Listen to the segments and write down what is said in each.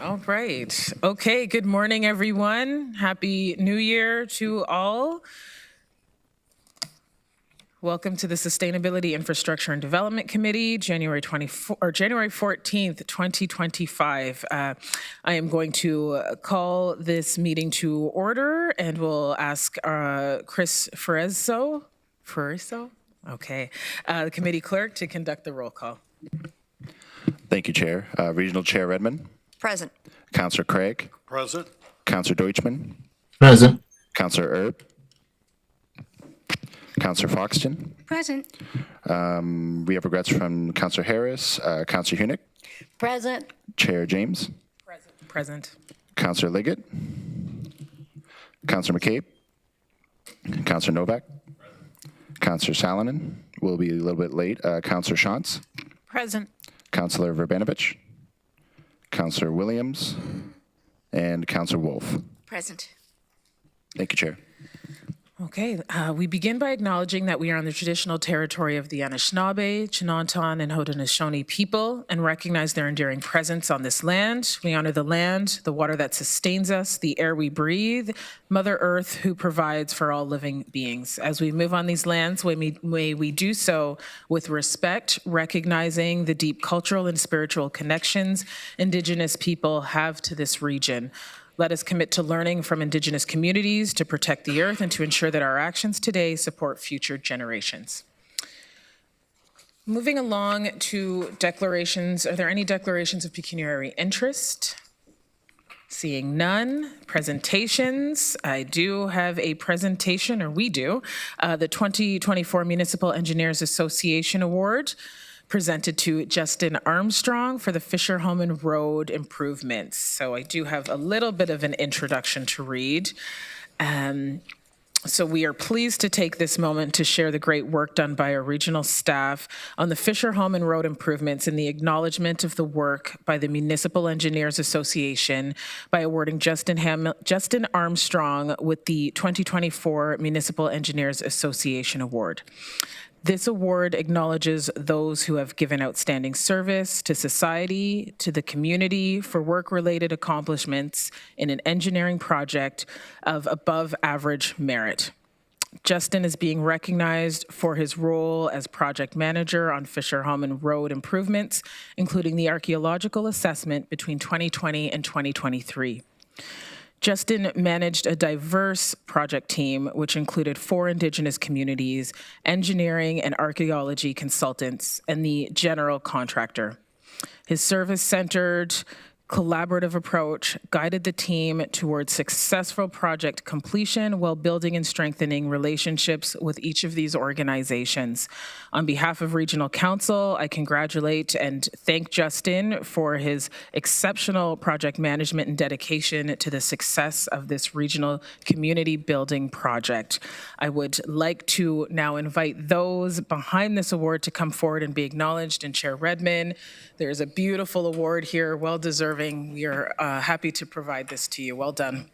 All right. Okay, good morning, everyone. Happy New Year to all. Welcome to the Sustainability Infrastructure and Development Committee, January 14th, 2025. I am going to call this meeting to order, and we'll ask Chris Ferrezo, okay, the committee clerk, to conduct the roll call. Thank you, Chair. Regional Chair Redmond. Present. Councillor Craig. Present. Councillor Deutschman. Present. Councillor Erb. Councillor Foxton. Present. We have regrets from Councillor Harris, Councillor Hunick. Present. Chair James. Present. Councillor Liggett. Councillor McCabe. Councillor Novak. Councillor Salonen. Will be a little bit late. Councillor Shantz. Present. Councillor Verbanovich. Councillor Williams. And Councillor Wolf. Present. Thank you, Chair. Okay, we begin by acknowledging that we are on the traditional territory of the Anishinaabe, Chinantan, and Haudenosaunee people and recognize their enduring presence on this land. We honor the land, the water that sustains us, the air we breathe, Mother Earth who provides for all living beings. As we move on these lands, may we do so with respect, recognizing the deep cultural and spiritual connections Indigenous people have to this region. Let us commit to learning from Indigenous communities to protect the earth and to ensure that our actions today support future generations. Moving along to declarations, are there any declarations of pecuniary interest? Seeing none. Presentations. I do have a presentation, or we do, the 2024 Municipal Engineers Association Award, presented to Justin Armstrong for the Fisher-Holman Road improvements. So I do have a little bit of an introduction to read. So we are pleased to take this moment to share the great work done by our regional staff on the Fisher-Holman Road improvements and the acknowledgement of the work by the Municipal Engineers Association by awarding Justin Armstrong with the 2024 Municipal Engineers Association Award. This award acknowledges those who have given outstanding service to society, to the community for work-related accomplishments in an engineering project of above average merit. Justin is being recognized for his role as project manager on Fisher-Holman Road improvements, including the archaeological assessment between 2020 and 2023. Justin managed a diverse project team, which included 4 Indigenous communities, engineering and archaeology consultants, and the general contractor. His service-centered, collaborative approach guided the team towards successful project completion while building and strengthening relationships with each of these organizations. On behalf of Regional Council, I congratulate and thank Justin for his exceptional project management and dedication to the success of this regional community building project. I would like to now invite those behind this award to come forward and be acknowledged. And Chair Redmond, there's a beautiful award here, well-deserved. We are happy to provide this to you. Well done.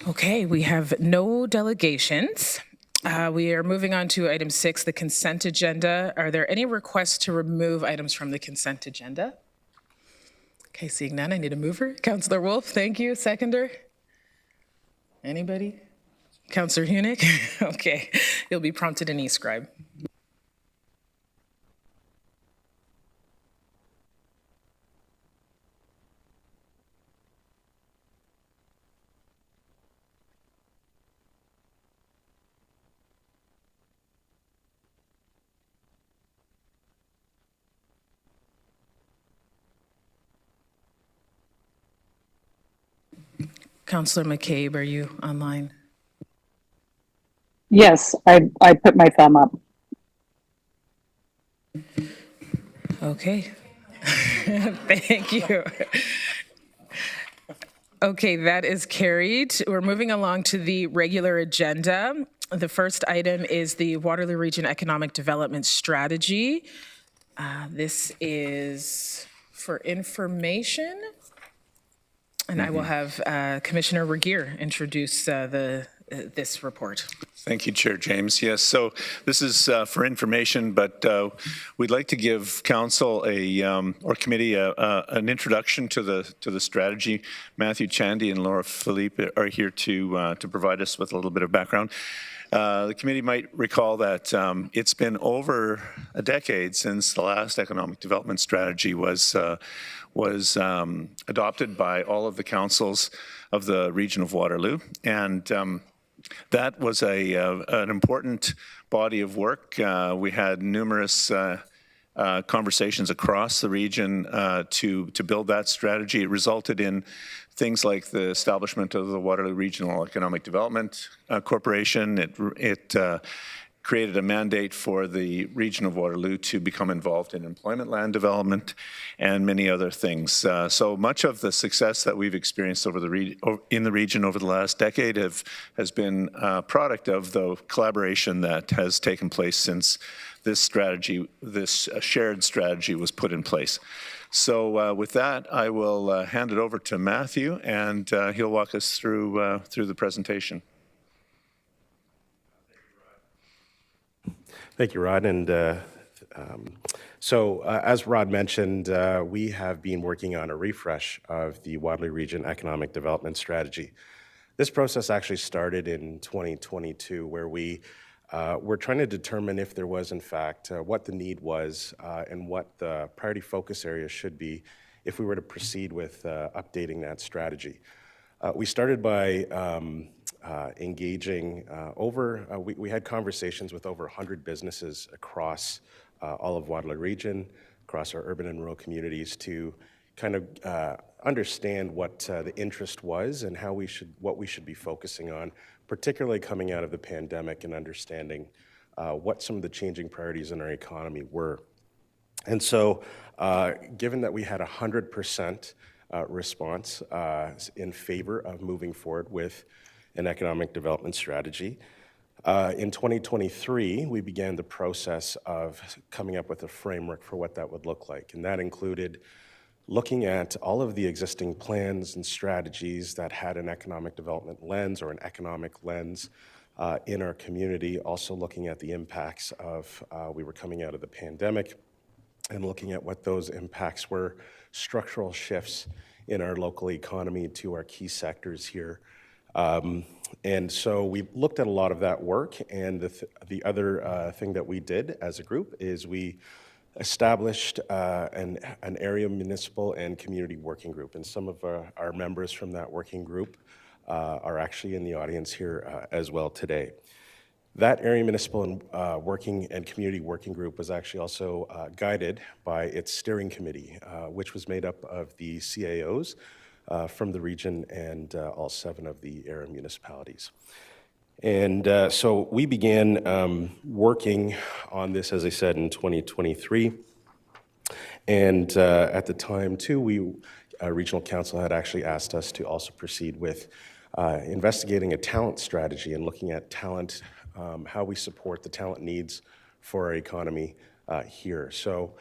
Okay, we have no delegations. We are moving on to item 6, the consent agenda. Are there any requests to remove items from the consent agenda? Okay, seeing none, I need a mover. Councillor Wolf, thank you. Seconder? Anybody? Councillor Hunick? Okay, you'll be prompted in e-scribe. Councillor McCabe, are you online? Yes, I put my thumb up. Okay. Thank you. Okay, that is carried. We're moving along to the regular agenda. The first item is the Waterloo Region Economic Development Strategy. This is for information. And I will have Commissioner Regier introduce this report. Thank you, Chair James. Yes, so this is for information, but we'd like to give council or committee an introduction to the strategy. Matthew Chandy and Laura Philippe are here to provide us with a little bit of background. The committee might recall that it's been over a decade since the last economic development strategy was adopted by all of the councils of the region of Waterloo, and that was an important body of work. We had numerous conversations across the region to build that strategy. It resulted in things like the establishment of the Waterloo Regional Economic Development Corporation. It created a mandate for the region of Waterloo to become involved in employment land development and many other things. So much of the success that we've experienced in the region over the last decade has been a product of the collaboration that has taken place since this strategy, this shared strategy, was put in place. So with that, I will hand it over to Matthew, and he'll walk us through the presentation. Thank you, Rod. And as Rod mentioned, we have been working on a refresh of the Waterloo Region Economic Development Strategy. This process actually started in 2022, where we were trying to determine if there was, in fact, what the need was and what the priority focus areas should be if we were to proceed with updating that strategy. We started by engaging we had conversations with over 100 businesses across all of Waterloo Region, across our urban and rural communities, to kind of understand what the interest was and what we should be focusing on, particularly coming out of the pandemic, and understanding what some of the changing priorities in our economy were. And so, given that we had 100% response in favor of moving forward with an economic development strategy, in 2023, we began the process of coming up with a framework for what that would look like. And that included looking at all of the existing plans and strategies that had an economic development lens or an economic lens in our community, also looking at the impacts of, we were coming out of the pandemic, and looking at what those impacts were, structural shifts in our local economy to our key sectors here. And so we looked at a lot of that work, and the other thing that we did as a group is we established an area municipal and community working group, and some of our members from that working group are actually in the audience here as well today. That area municipal and working and community working group was actually also guided by its steering committee, which was made up of the CAOs from the region and all 7 of the area municipalities. And so we began working on this, as I said, in 2023. And at the time, too, Regional Council had actually asked us to also proceed with investigating a talent strategy and looking at talent, how we support the talent needs for our economy here. So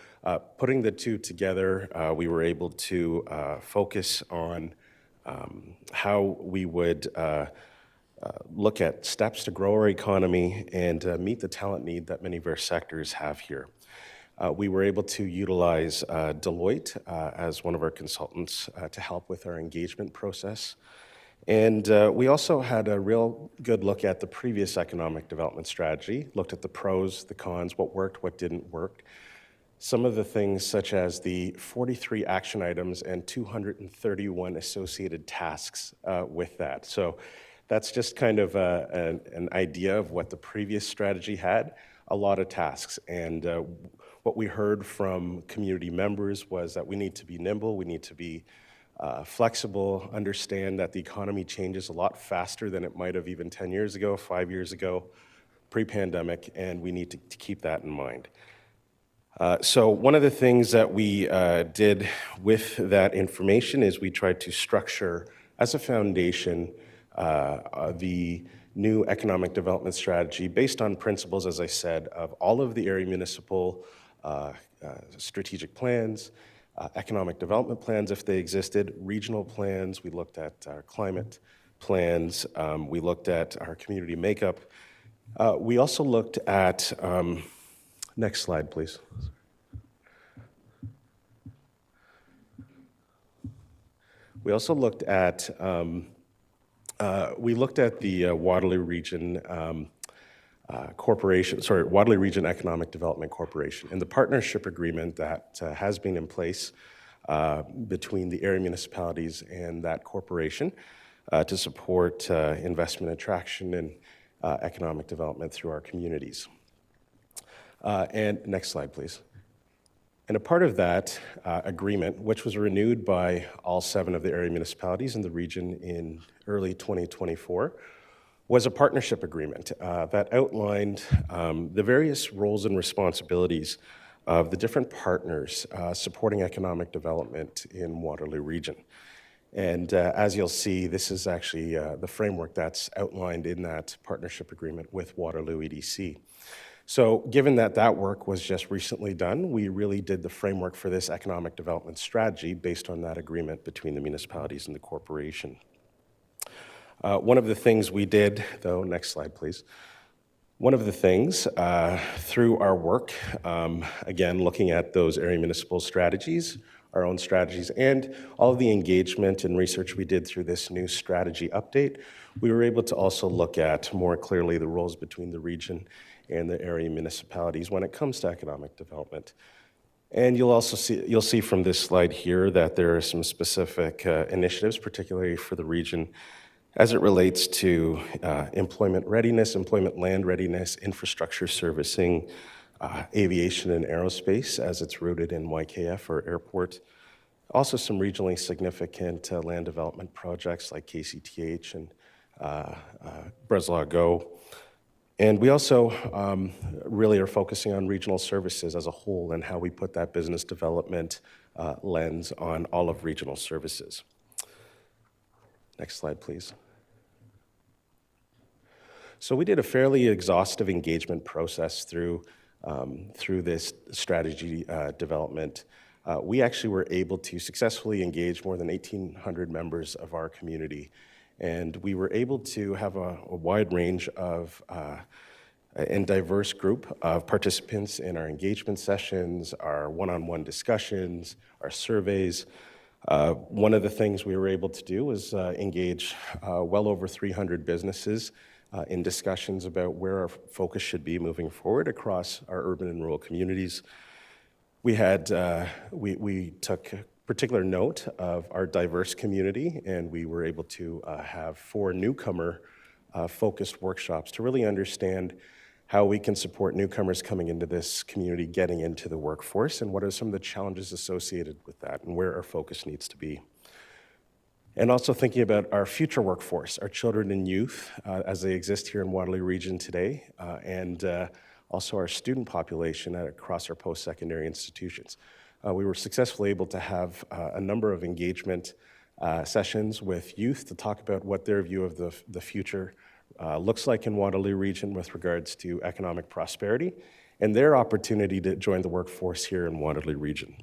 putting the two together, we were able to focus on how we would look at steps to grow our economy and meet the talent need that many of our sectors have here. We were able to utilize Deloitte as one of our consultants to help with our engagement process. And we also had a real good look at the previous economic development strategy, looked at the pros, the cons, what worked, what didn't work. Some of the things such as the 43 action items and 231 associated tasks with that. So that's just kind of an idea of what the previous strategy had, a lot of tasks. And what we heard from community members was that we need to be nimble, we need to be flexible, understand that the economy changes a lot faster than it might have even 10 years ago, 5 years ago, pre-pandemic, and we need to keep that in mind. So one of the things that we did with that information is we tried to structure as a foundation the new economic development strategy based on principles, as I said, of all of the area municipal strategic plans, economic development plans if they existed, regional plans. We looked at our climate plans. We looked at our community makeup. We also looked at, next slide, please. We also looked at the Waterloo Region Waterloo Region Economic Development Corporation, and the partnership agreement that has been in place between the area municipalities and that corporation to support investment attraction and economic development through our communities. And next slide, please. And a part of that agreement, which was renewed by all 7 of the area municipalities in the region in early 2024, was a partnership agreement that outlined the various roles and responsibilities of the different partners supporting economic development in Waterloo Region. And as you'll see, this is actually the framework that's outlined in that partnership agreement with Waterloo EDC. So given that that work was just recently done, we really did the framework for this economic development strategy based on that agreement between the municipalities and the corporation. One of the things we did, though, next slide, please. One of the things through our work, again, looking at those area municipal strategies, our own strategies, and all of the engagement and research we did through this new strategy update, we were able to also look at more clearly the roles between the region and the area municipalities when it comes to economic development. And you'll see from this slide here that there are some specific initiatives, particularly for the region, as it relates to employment readiness, employment land readiness, infrastructure servicing, aviation and aerospace as it's rooted in YKF or airport. Also some regionally significant land development projects like KCTH and Breslau Go. And we also really are focusing on regional services as a whole and how we put that business development lens on all of regional services. Next slide, please. So we did a fairly exhaustive engagement process through this strategy development. We actually were able to successfully engage more than 1,800 members of our community. And we were able to have a wide range of and diverse group of participants in our engagement sessions, our one-on-one discussions, our surveys. One of the things we were able to do was engage well over 300 businesses in discussions about where our focus should be moving forward across our urban and rural communities. We took particular note of our diverse community, and we were able to have 4 newcomer focused workshops to really understand how we can support newcomers coming into this community, getting into the workforce, and what are some of the challenges associated with that, and where our focus needs to be. And also thinking about our future workforce, our children and youth as they exist here in Waterloo Region today, and also our student population across our post-secondary institutions. We were successfully able to have a number of engagement sessions with youth to talk about what their view of the future looks like in Waterloo Region with regards to economic prosperity and their opportunity to join the workforce here in Waterloo Region.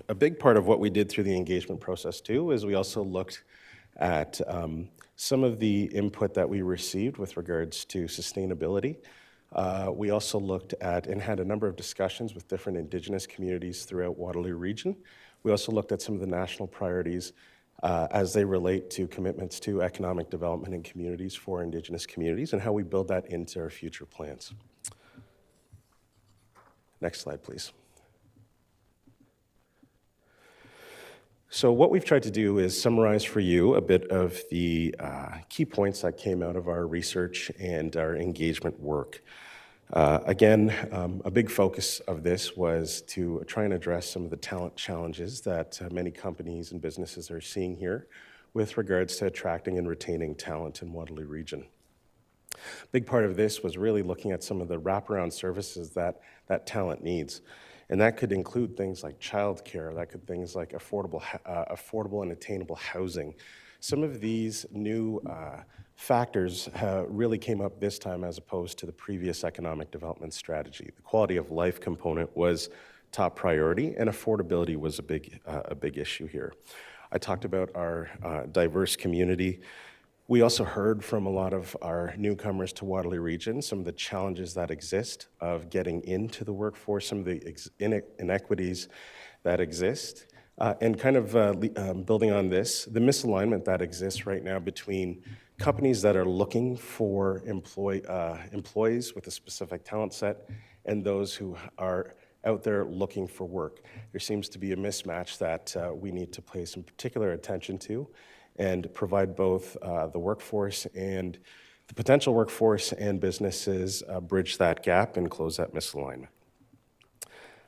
A big part of what we did through the engagement process too is we also looked at some of the input that we received with regards to sustainability. We also looked at and had a number of discussions with different Indigenous communities throughout Waterloo Region. We also looked at some of the national priorities as they relate to commitments to economic development in communities for Indigenous communities and how we build that into our future plans. Next slide, please. So what we've tried to do is summarize for you a bit of the key points that came out of our research and our engagement work. A big focus of this was to try and address some of the talent challenges that many companies and businesses are seeing here with regards to attracting and retaining talent in Waterloo Region. Big part of this was really looking at some of the wraparound services that talent needs. And that could include things like childcare, that could things like affordable and attainable housing. Some of these new factors really came up this time as opposed to the previous economic development strategy. The quality of life component was top priority, and affordability was a big issue here. I talked about our diverse community. We also heard from a lot of our newcomers to Waterloo Region, some of the challenges that exist of getting into the workforce, some of the inequities that exist, and kind of building on this, the misalignment that exists right now between companies that are looking for employees with a specific talent set and those who are out there looking for work. There seems to be a mismatch that we need to pay some particular attention to and provide both the workforce and the potential workforce and businesses bridge that gap and close that misalignment.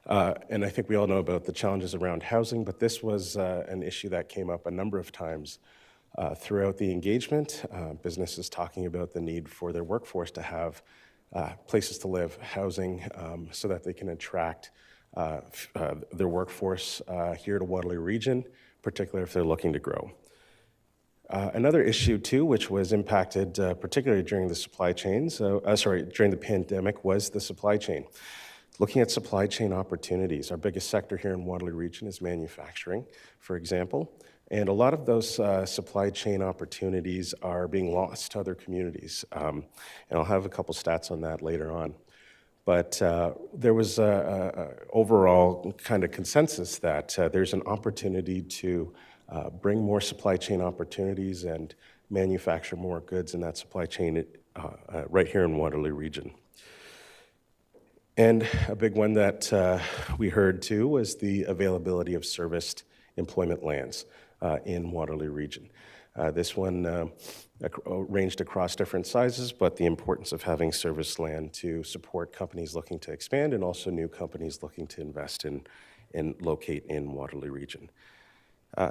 And I think we all know about the challenges around housing, but this was an issue that came up a number of times throughout the engagement. Businesses talking about the need for their workforce to have places to live, housing, so that they can attract their workforce here to Waterloo Region, particularly if they're looking to grow. Another issue too, which was impacted particularly during the during the pandemic, was the supply chain. Looking at supply chain opportunities, our biggest sector here in Waterloo Region is manufacturing, for example, and a lot of those supply chain opportunities are being lost to other communities. And I'll have a couple stats on that later on. But there was a overall kind of consensus that there's an opportunity to bring more supply chain opportunities and manufacture more goods in that supply chain right here in Waterloo Region. And a big one that we heard too was the availability of serviced employment lands in Waterloo Region. This one ranged across different sizes, but the importance of having serviced land to support companies looking to expand and also new companies looking to invest in and locate in Waterloo Region.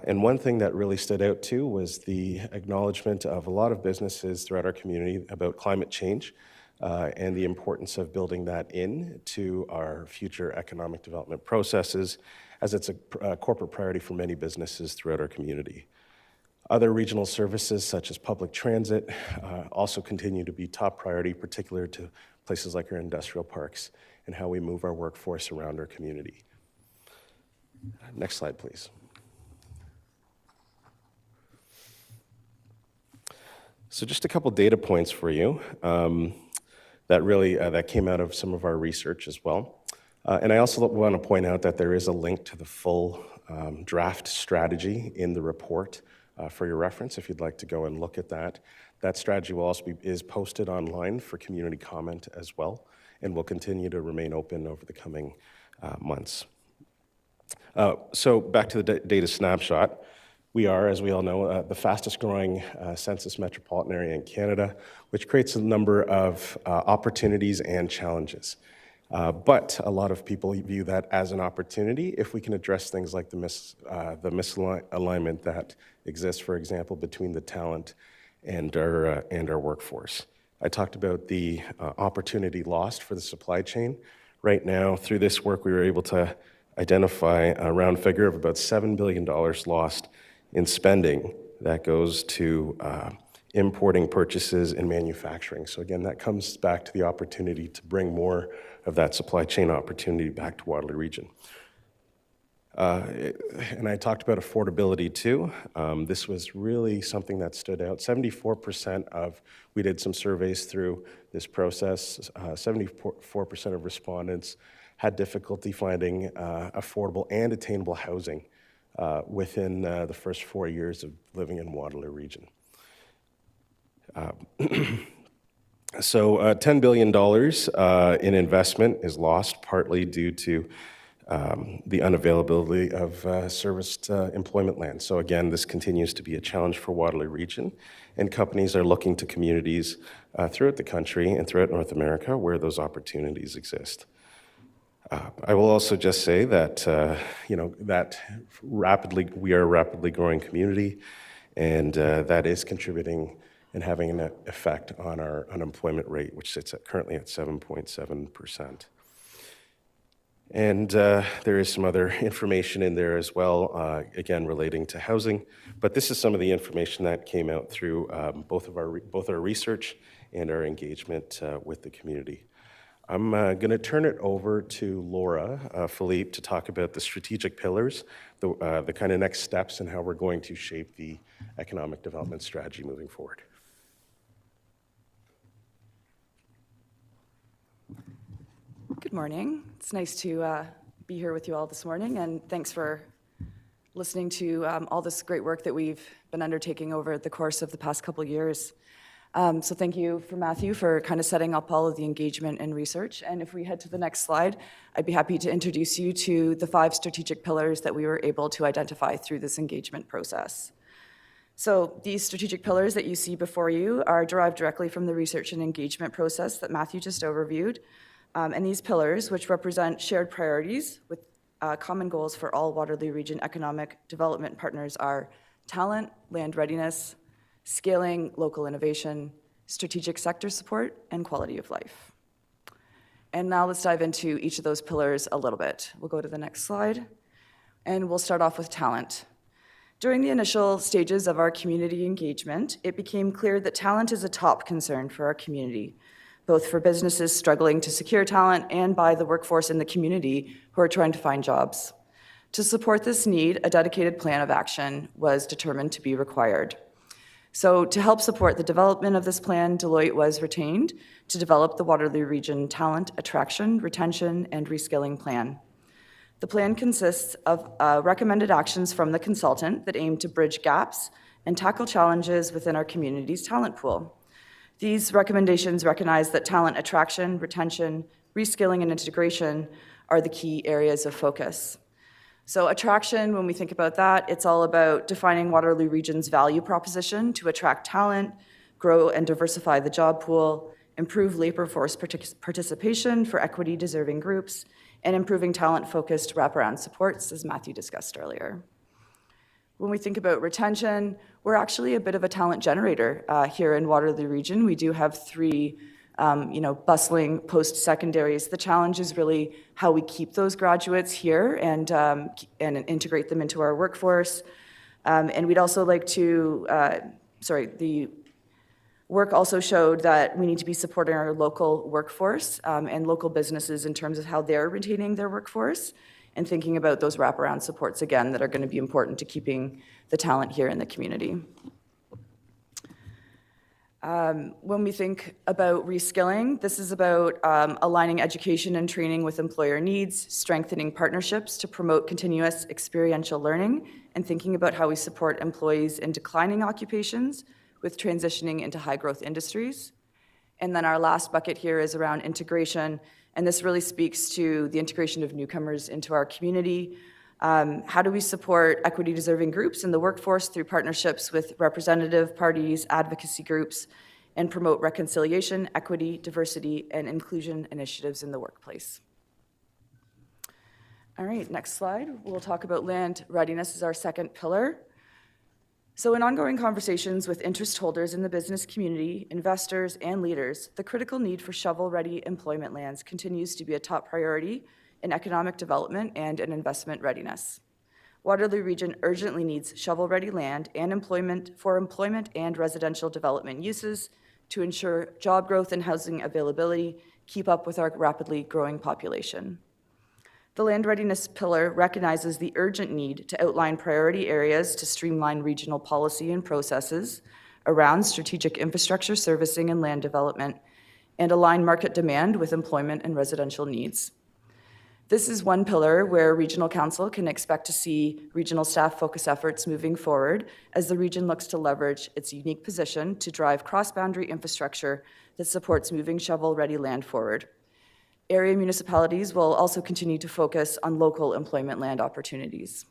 And one thing that really stood out too was the acknowledgement of a lot of businesses throughout our community about climate change and the importance of building that into our future economic development processes, as it's a corporate priority for many businesses throughout our community. Other regional services such as public transit also continue to be top priority, particularly to places like our industrial parks and how we move our workforce around our community. Next slide, please. So just a couple data points for you that came out of some of our research as well. And I also want to point out that there is a link to the full draft strategy in the report for your reference if you'd like to go and look at that. That strategy will also is posted online for community comment as well, and will continue to remain open over the coming months. So back to the data snapshot. We are, as we all know, the fastest growing census metropolitan area in Canada, which creates a number of opportunities and challenges. But a lot of people view that as an opportunity if we can address things like the misalignment that exists, for example, between the talent and our workforce. I talked about the opportunity lost for the supply chain. Right now, through this work, we were able to identify a round figure of about $7 billion lost in spending that goes to importing, purchases, and manufacturing. So again, that comes back to the opportunity to bring more of that supply chain opportunity back to Waterloo Region. And I talked about affordability too. This was really something that stood out. 74% of, we did some surveys through this process, 74% of respondents had difficulty finding affordable and attainable housing within the first 4 years of living in Waterloo Region. So $10 billion in investment is lost, partly due to the unavailability of serviced employment land. So again, this continues to be a challenge for Waterloo Region, and companies are looking to communities throughout the country and throughout North America where those opportunities exist. I will also just say that, that we are a rapidly growing community, and that is contributing and having an effect on our unemployment rate, which sits currently at 7.7%. And there is some other information in there as well, again, relating to housing. But this is some of the information that came out through both our research and our engagement with the community. I'm going to turn it over to Laura Philippe to talk about the strategic pillars, the kind of next steps, and how we're going to shape the economic development strategy moving forward. Good morning. It's nice to be here with you all this morning, and thanks for listening to all this great work that we've been undertaking over the course of the past couple years. So thank you for Matthew for kind of setting up all of the engagement and research. And if we head to the next slide, I'd be happy to introduce you to the 5 strategic pillars that we were able to identify through this engagement process. So these strategic pillars that you see before you are derived directly from the research and engagement process that Matthew just overviewed. And these pillars, which represent shared priorities with common goals for all Waterloo Region economic development partners, are talent, land readiness, scaling local innovation, strategic sector support, and quality of life. And now let's dive into each of those pillars a little bit. We'll go to the next slide, and we'll start off with talent. During the initial stages of our community engagement, it became clear that talent is a top concern for our community, both for businesses struggling to secure talent and by the workforce in the community who are trying to find jobs. To support this need, a dedicated plan of action was determined to be required. So to help support the development of this plan, Deloitte was retained to develop the Waterloo Region Talent Attraction, Retention, and Reskilling Plan. The plan consists of recommended actions from the consultant that aim to bridge gaps and tackle challenges within our community's talent pool. These recommendations recognize that talent attraction, retention, reskilling, and integration are the key areas of focus. So attraction, when we think about that, it's all about defining Waterloo Region's value proposition to attract talent, grow and diversify the job pool, improve labor force participation for equity-deserving groups, and improving talent-focused wraparound supports, as Matthew discussed earlier. When we think about retention, we're actually a bit of a talent generator here in Waterloo Region. We do have 3 bustling post-secondaries. The challenge is really how we keep those graduates here and integrate them into our workforce. And we'd also like to, the work also showed that we need to be supporting our local workforce and local businesses in terms of how they're retaining their workforce and thinking about those wraparound supports, again, that are going to be important to keeping the talent here in the community. When we think about reskilling, this is about aligning education and training with employer needs, strengthening partnerships to promote continuous experiential learning, and thinking about how we support employees in declining occupations with transitioning into high-growth industries. And then our last bucket here is around integration, and this really speaks to the integration of newcomers into our community. How do we support equity-deserving groups in the workforce through partnerships with representative parties, advocacy groups, and promote reconciliation, equity, diversity, and inclusion initiatives in the workplace? All right, next slide. We'll talk about land readiness as our second pillar. So in ongoing conversations with interest holders in the business community, investors, and leaders, the critical need for shovel-ready employment lands continues to be a top priority in economic development and in investment readiness. Waterloo Region urgently needs shovel-ready land and employment and residential development uses to ensure job growth and housing availability keep up with our rapidly growing population. The land readiness pillar recognizes the urgent need to outline priority areas to streamline regional policy and processes around strategic infrastructure servicing and land development, and align market demand with employment and residential needs. This is one pillar where Regional Council can expect to see regional staff focus efforts moving forward as the region looks to leverage its unique position to drive cross-boundary infrastructure that supports moving shovel-ready land forward. Area municipalities will also continue to focus on local employment land opportunities.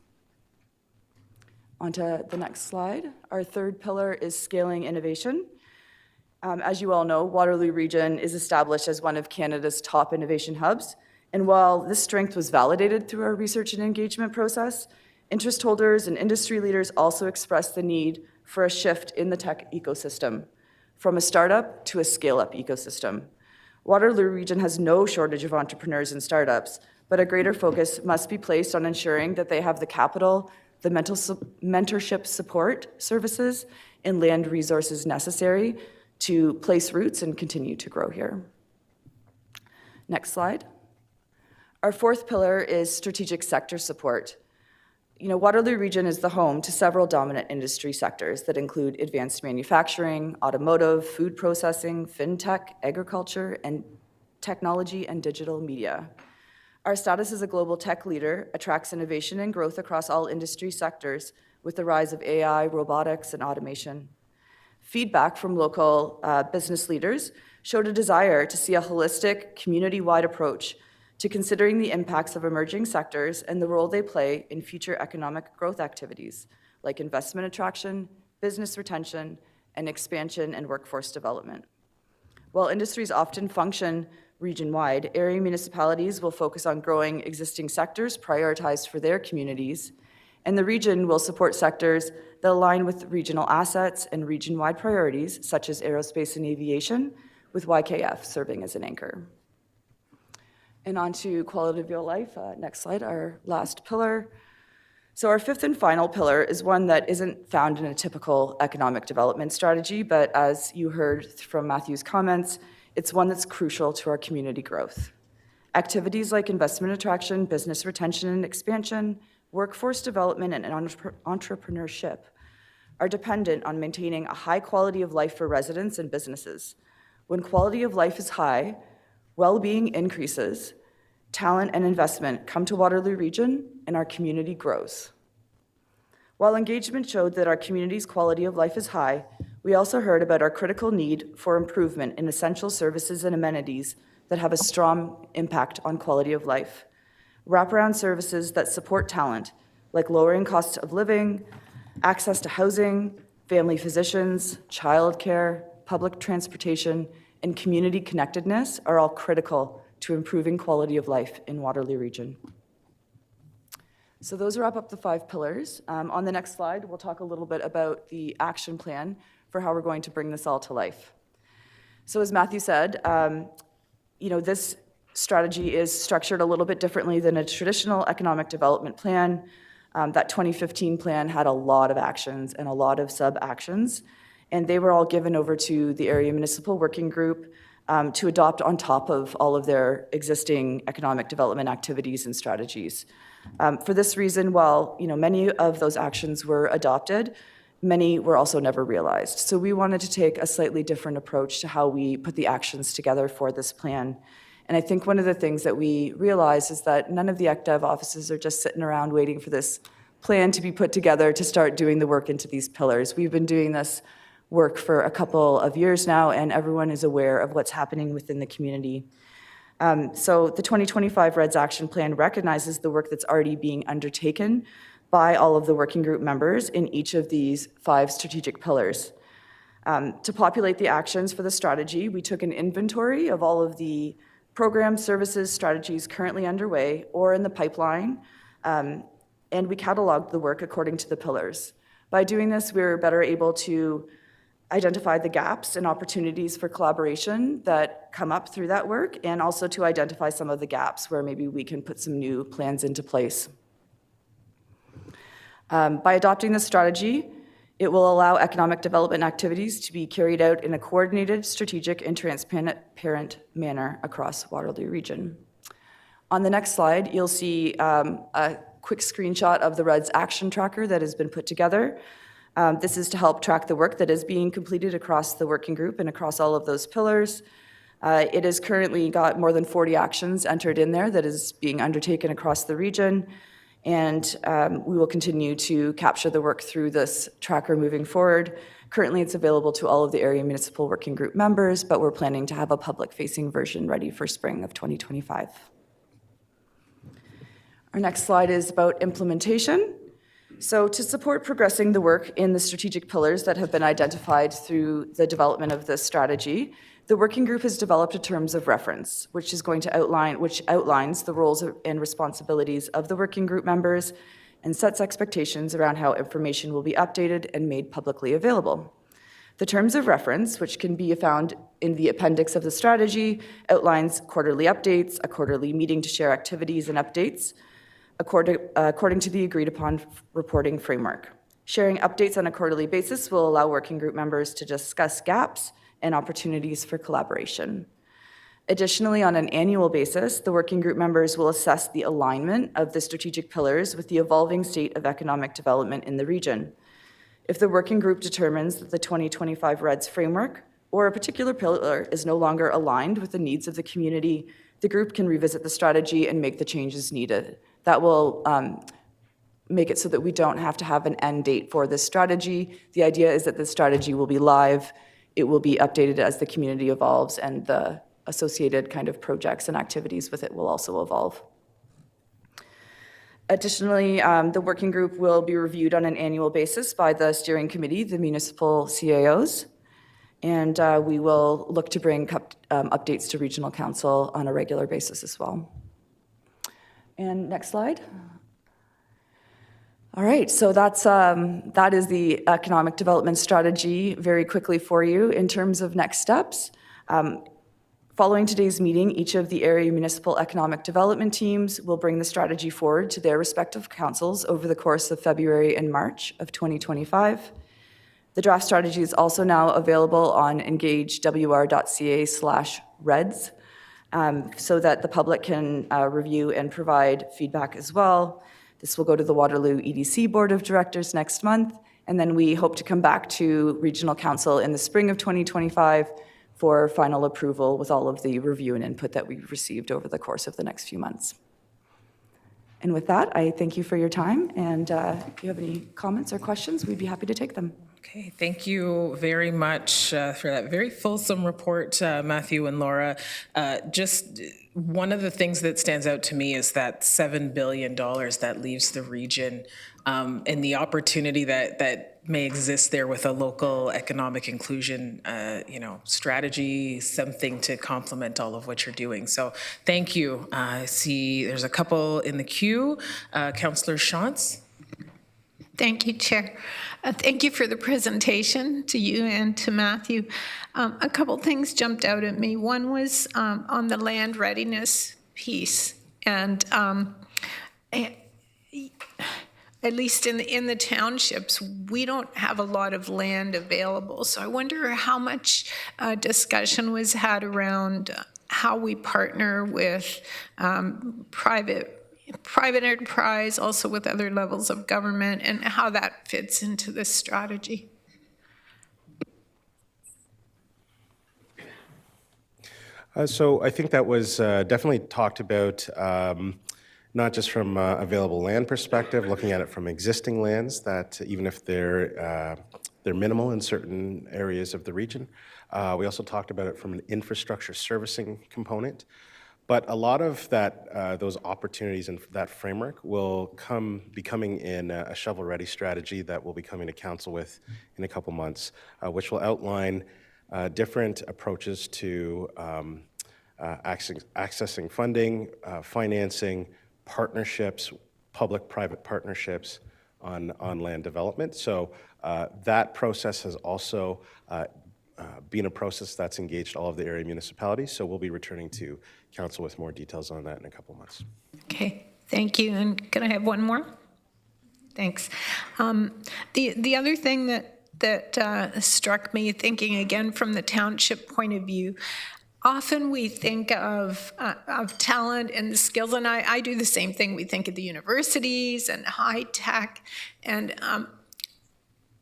On to the next slide. Our third pillar is scaling innovation. As you all know, Waterloo Region is established as one of Canada's top innovation hubs. And while this strength was validated through our research and engagement process, interest holders and industry leaders also expressed the need for a shift in the tech ecosystem, from a startup to a scale-up ecosystem. Waterloo Region has no shortage of entrepreneurs and startups, but a greater focus must be placed on ensuring that they have the capital, the mentorship support services, and land resources necessary to place roots and continue to grow here. Next slide. Our fourth pillar is strategic sector support. Waterloo Region is the home to several dominant industry sectors that include advanced manufacturing, automotive, food processing, fintech, agriculture, and technology and digital media. Our status as a global tech leader attracts innovation and growth across all industry sectors with the rise of AI, robotics, and automation. Feedback from local business leaders showed a desire to see a holistic, community-wide approach to considering the impacts of emerging sectors and the role they play in future economic growth activities, like investment attraction, business retention, and expansion and workforce development. While industries often function region-wide, area municipalities will focus on growing existing sectors prioritized for their communities, and the region will support sectors that align with regional assets and region-wide priorities, such as aerospace and aviation, with YKF serving as an anchor. And on to quality of your life. Next slide, our last pillar. So our fifth and final pillar is one that isn't found in a typical economic development strategy, but as you heard from Matthew's comments, it's one that's crucial to our community growth. Activities like investment attraction, business retention and expansion, workforce development, and entrepreneurship are dependent on maintaining a high quality of life for residents and businesses. When quality of life is high, well-being increases, talent and investment come to Waterloo Region, and our community grows. While engagement showed that our community's quality of life is high, we also heard about our critical need for improvement in essential services and amenities that have a strong impact on quality of life. Wraparound services that support talent, like lowering costs of living, access to housing, family physicians, childcare, public transportation, and community connectedness are all critical to improving quality of life in Waterloo Region. So those wrap up the 5 pillars. On the next slide, we'll talk a little bit about the action plan for how we're going to bring this all to life. So as Matthew said, this strategy is structured a little bit differently than a traditional economic development plan. That 2015 plan had a lot of actions and a lot of sub-actions, and they were all given over to the Area Municipal Working Group to adopt on top of all of their existing economic development activities and strategies. For this reason, while many of those actions were adopted, many were also never realized. So we wanted to take a slightly different approach to how we put the actions together for this plan. And I think one of the things that we realized is that none of the ECDev offices are just sitting around waiting for this plan to be put together to start doing the work into these pillars. We've been doing this work for a couple of years now, and everyone is aware of what's happening within the community. So the 2025 REDS Action Plan recognizes the work that's already being undertaken by all of the working group members in each of these 5 strategic pillars. To populate the actions for the strategy, we took an inventory of all of the programs, services, strategies currently underway or in the pipeline, and we cataloged the work according to the pillars. By doing this, we were better able to identify the gaps and opportunities for collaboration that come up through that work, and also to identify some of the gaps where maybe we can put some new plans into place. By adopting this strategy, it will allow economic development activities to be carried out in a coordinated, strategic, and transparent manner across Waterloo Region. On the next slide, you'll see a quick screenshot of the REDS action tracker that has been put together. This is to help track the work that is being completed across the working group and across all of those pillars. It has currently got more than 40 actions entered in there that is being undertaken across the region. And we will continue to capture the work through this tracker moving forward. Currently, it's available to all of the area municipal working group members, but we're planning to have a public-facing version ready for spring of 2025. Our next slide is about implementation. So to support progressing the work in the strategic pillars that have been identified through the development of this strategy, the working group has developed a terms of reference, which outlines the roles and responsibilities of the working group members and sets expectations around how information will be updated and made publicly available. The terms of reference, which can be found in the appendix of the strategy, outlines quarterly updates, a quarterly meeting to share activities and updates, according to the agreed upon reporting framework. Sharing updates on a quarterly basis will allow working group members to discuss gaps and opportunities for collaboration. Additionally, on an annual basis, the working group members will assess the alignment of the strategic pillars with the evolving state of economic development in the region. If the working group determines that the 2025 REDS framework or a particular pillar is no longer aligned with the needs of the community, the group can revisit the strategy and make the changes needed. That will make it so that we don't have to have an end date for this strategy. The idea is that this strategy will be live. It will be updated as the community evolves, and the associated kind of projects and activities with it will also evolve. Additionally, the working group will be reviewed on an annual basis by the steering committee, the municipal CAOs, and we will look to bring updates to regional council on a regular basis as well. And next slide. All right, so that is the economic development strategy very quickly for you. In terms of next steps, following today's meeting, each of the area municipal economic development teams will bring the strategy forward to their respective councils over the course of February and March of 2025. The draft strategy is also now available on engagewr.ca/reds so that the public can review and provide feedback as well. This will go to the Waterloo EDC Board of Directors next month, and then we hope to come back to Regional Council in the spring of 2025 for final approval with all of the review and input that we've received over the course of the next few months. And with that, I thank you for your time, and if you have any comments or questions, we'd be happy to take them. Okay, thank you very much for that very fulsome report, Matthew and Laura. Just one of the things that stands out to me is that $7 billion that leaves the region and the opportunity that may exist there with a local economic inclusion, strategy, something to complement all of what you're doing. So thank you. I see there's a couple in the queue. Councillor Shantz. Thank you, Chair. Thank you for the presentation, to you and to Matthew. A couple things jumped out at me. One was on the land readiness piece, and at least in the townships, we don't have a lot of land available. So I wonder how much discussion was had around how we partner with private enterprise, also with other levels of government, and how that fits into this strategy. So I think that was definitely talked about, not just from available land perspective, looking at it from existing lands, that even if they're minimal in certain areas of the region. We also talked about it from an infrastructure servicing component. But a lot of that, those opportunities and that framework will be coming in a shovel-ready strategy that we'll be coming to council with in a couple months, which will outline different approaches to accessing funding, financing, partnerships, public-private partnerships on land development. So that process has also been a process that's engaged all of the area municipalities. So we'll be returning to council with more details on that in a couple months. Okay, thank you. And can I have one more? Thanks. The other thing that struck me, thinking again from the township point of view, often we think of talent and the skills, and I do the same thing. We think of the universities and high tech. And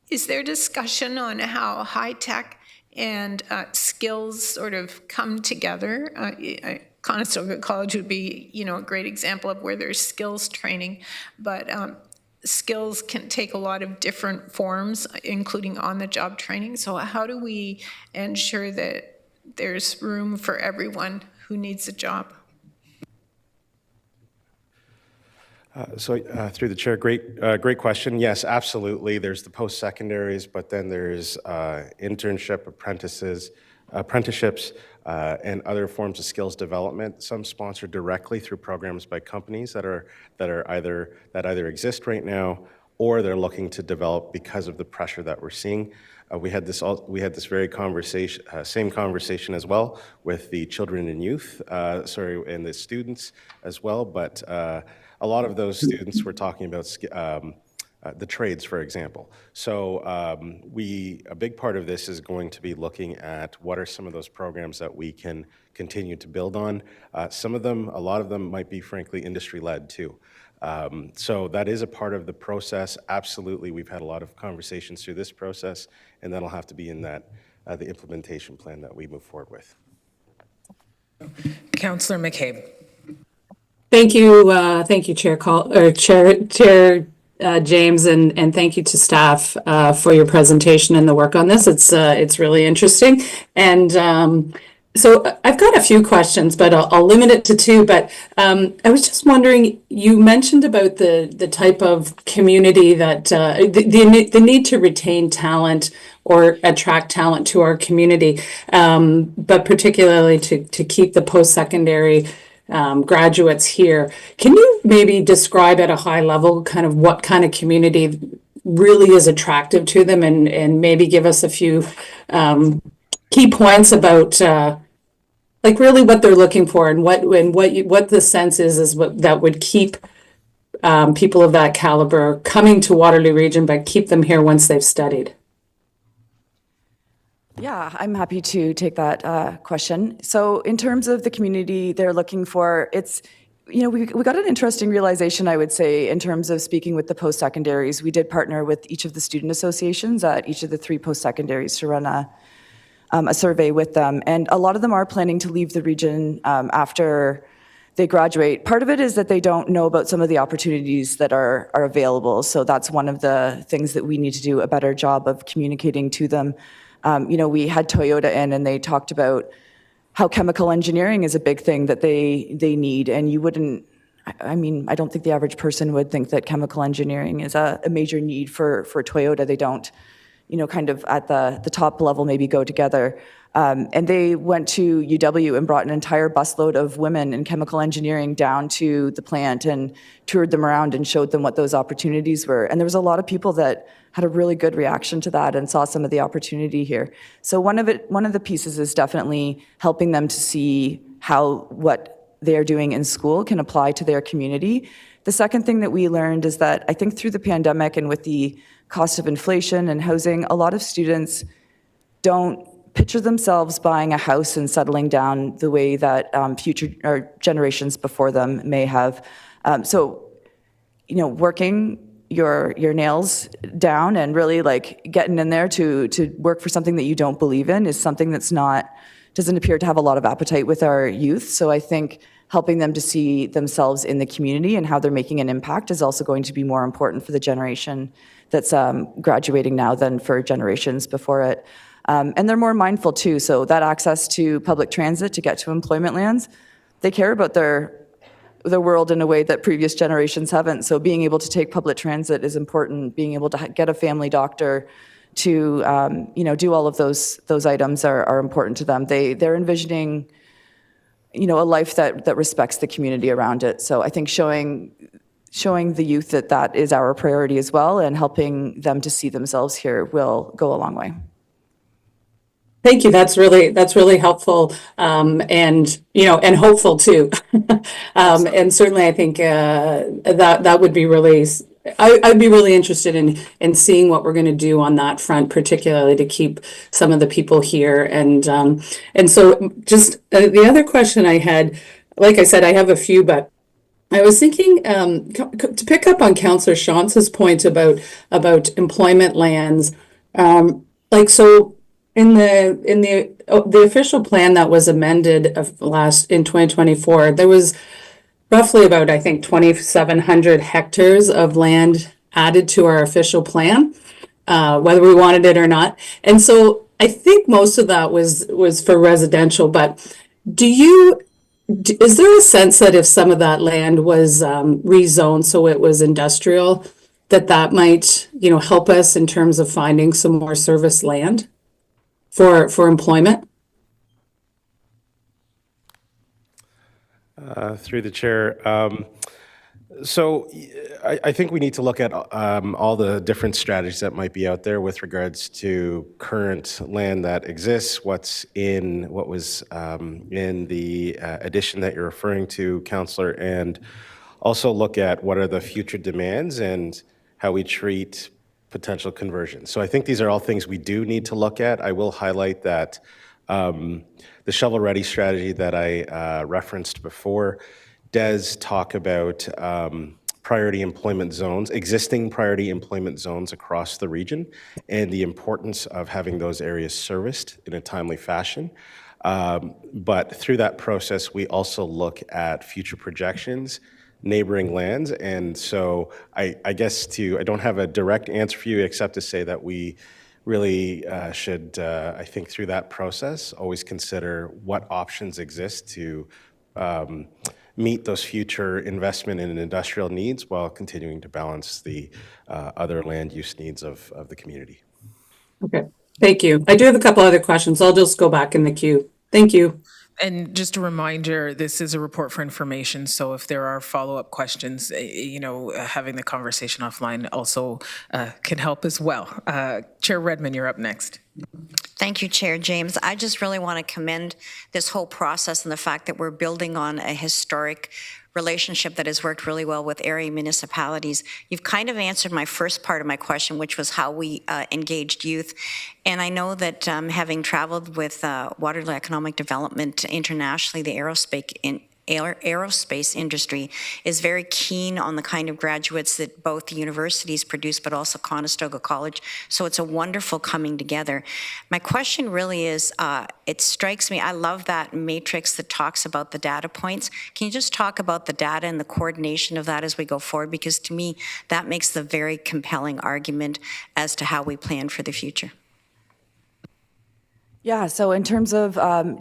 is there discussion on how high tech and skills sort of come together? Conestoga College would be, a great example of where there's skills training, but skills can take a lot of different forms, including on-the-job training. So how do we ensure that there's room for everyone who needs a job? Through the chair, great question. Yes, absolutely. There's the post-secondaries, but then there's internship, apprenticeships, and other forms of skills development. Some sponsored directly through programs by companies that either exist right now or they're looking to develop because of the pressure that we're seeing. We had this very same conversation as well with the children and youth, and the students as well, but. A lot of those students were talking about the trades, for example. So a big part of this is going to be looking at what are some of those programs that we can continue to build on. A lot of them might be frankly industry-led too. So that is a part of the process. Absolutely, we've had a lot of conversations through this process, and that'll have to be in the implementation plan that we move forward with. Councillor McCabe. Thank you, Chair James, and thank you to staff for your presentation and the work on this. It's really interesting, and so I've got a few questions, but I'll limit it to two. But I was just wondering, you mentioned about the type of community that the need to retain talent or attract talent to our community, but particularly to keep the post-secondary graduates here. Can you maybe describe at a high level kind of what kind of community really is attractive to them, and maybe give us a few key points about like really what they're looking for, and what the sense is what that would keep people of that caliber coming to Waterloo Region, but keep them here once they've studied? Yeah, I'm happy to take that question. So in terms of the community they're looking for, we got an interesting realization, I would say, in terms of speaking with the post-secondaries. We did partner with each of the student associations at each of the 3 post-secondaries to run a survey with them. And a lot of them are planning to leave the region after they graduate. Part of it is that they don't know about some of the opportunities that are available. So that's one of the things that we need to do a better job of communicating to them. We had Toyota in, and they talked about how chemical engineering is a big thing that they need, and I don't think the average person would think that chemical engineering is a major need for Toyota. They don't, kind of at the top level maybe go together. And they went to UW and brought an entire busload of women in chemical engineering down to the plant and toured them around and showed them what those opportunities were. And there was a lot of people that had a really good reaction to that and saw some of the opportunity here. So one of the pieces is definitely helping them to see how what they're doing in school can apply to their community. The second thing that we learned is that I think through the pandemic and with the cost of inflation and housing, a lot of students don't picture themselves buying a house and settling down the way that future or generations before them may have. Working your nails down and really like getting in there to work for something that you don't believe in is something doesn't appear to have a lot of appetite with our youth. So I think helping them to see themselves in the community and how they're making an impact is also going to be more important for the generation that's graduating now than for generations before it. And they're more mindful too. So that access to public transit to get to employment lands, they care about their world in a way that previous generations haven't. So being able to take public transit is important. Being able to get a family doctor to do all of those items are important to them. They're envisioning a life that respects the community around it. So I think showing the youth that is our priority as well, and helping them to see themselves here will go a long way. Thank you. That's really helpful, and hopeful too. And certainly, I think that would be really. I'd be really interested in seeing what we're going to do on that front, particularly to keep some of the people here. And so, just the other question I had, like I said, I have a few, but I was thinking to pick up on Councillor Shance's point about employment lands, In the official plan that was amended in 2024, there was roughly about, I think, 2,700 hectares of land added to our official plan, whether we wanted it or not. And so I think most of that was for residential. But is there a sense that if some of that land was rezoned so it was industrial, that might, help us in terms of finding some more service land for employment? Through the chair. So I think we need to look at all the different strategies that might be out there with regards to current land that exists, what was in the addition that you're referring to, Councillor, and also look at what are the future demands and how we treat potential conversions. So I think these are all things we do need to look at. I will highlight that the shovel-ready strategy that I referenced before does talk about priority employment zones, existing priority employment zones across the region, and the importance of having those areas serviced in a timely fashion. But through that process, we also look at future projections, neighboring lands, and so I guess I don't have a direct answer for you except to say that we really should, I think through that process, always consider what options exist to meet those future investment and industrial needs while continuing to balance the other land use needs of the community. Okay, thank you. I do have a couple other questions. I'll just go back in the queue. Thank you. And just a reminder, this is a report for information, so if there are follow-up questions, having the conversation offline also can help as well. Chair Redmond, you're up next. Thank you, Chair James. I just really want to commend this whole process and the fact that we're building on a historic relationship that has worked really well with area municipalities. You've kind of answered my first part of my question, which was how we engaged youth. And I know that having traveled with Waterloo Economic Development internationally, the aerospace industry is very keen on the kind of graduates that both the universities produce, but also Conestoga College. So it's a wonderful coming together. My question really is, it strikes me, I love that matrix that talks about the data points. Can you just talk about the data and the coordination of that as we go forward? Because to me, that makes the very compelling argument as to how we plan for the future. Yeah, so in terms of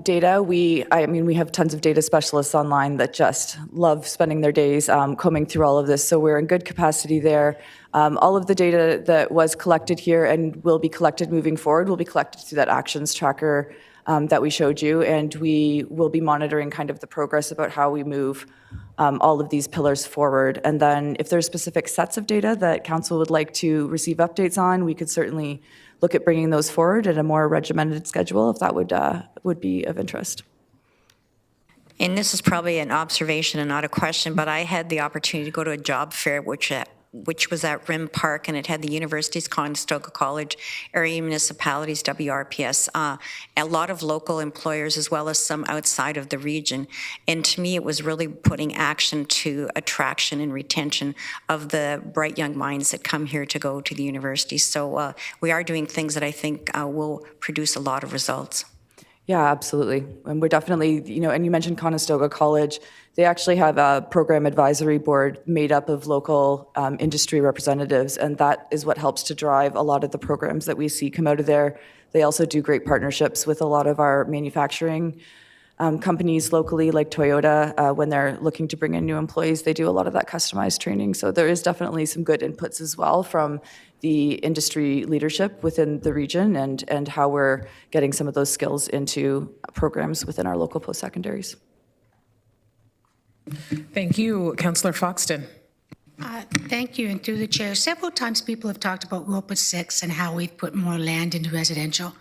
data, we have tons of data specialists online that just love spending their days combing through all of this. So we're in good capacity there. All of the data that was collected here and will be collected moving forward will be collected through that actions tracker that we showed you. And we will be monitoring kind of the progress about how we move all of these pillars forward. And then if there's specific sets of data that council would like to receive updates on, we could certainly look at bringing those forward at a more regimented schedule if that would be of interest. And this is probably an observation and not a question, but I had the opportunity to go to a job fair, which was at Rim Park, and it had the universities, Conestoga College, area municipalities, WRPS, a lot of local employers as well as some outside of the region. And to me, it was really putting action to attraction and retention of the bright young minds that come here to go to the university. So we are doing things that I think will produce a lot of results. Yeah, absolutely. And we're definitely, and you mentioned Conestoga College. They actually have a program advisory board made up of local industry representatives, and that is what helps to drive a lot of the programs that we see come out of there. They also do great partnerships with a lot of our manufacturing companies locally, like Toyota. When they're looking to bring in new employees, they do a lot of that customized training. So there is definitely some good inputs as well from the industry leadership within the region and how we're getting some of those skills into programs within our local post-secondaries. Thank you. Councillor Foxton. Thank you, and through the chair, several times people have talked about ROPA 6 and how we've put more land into residential.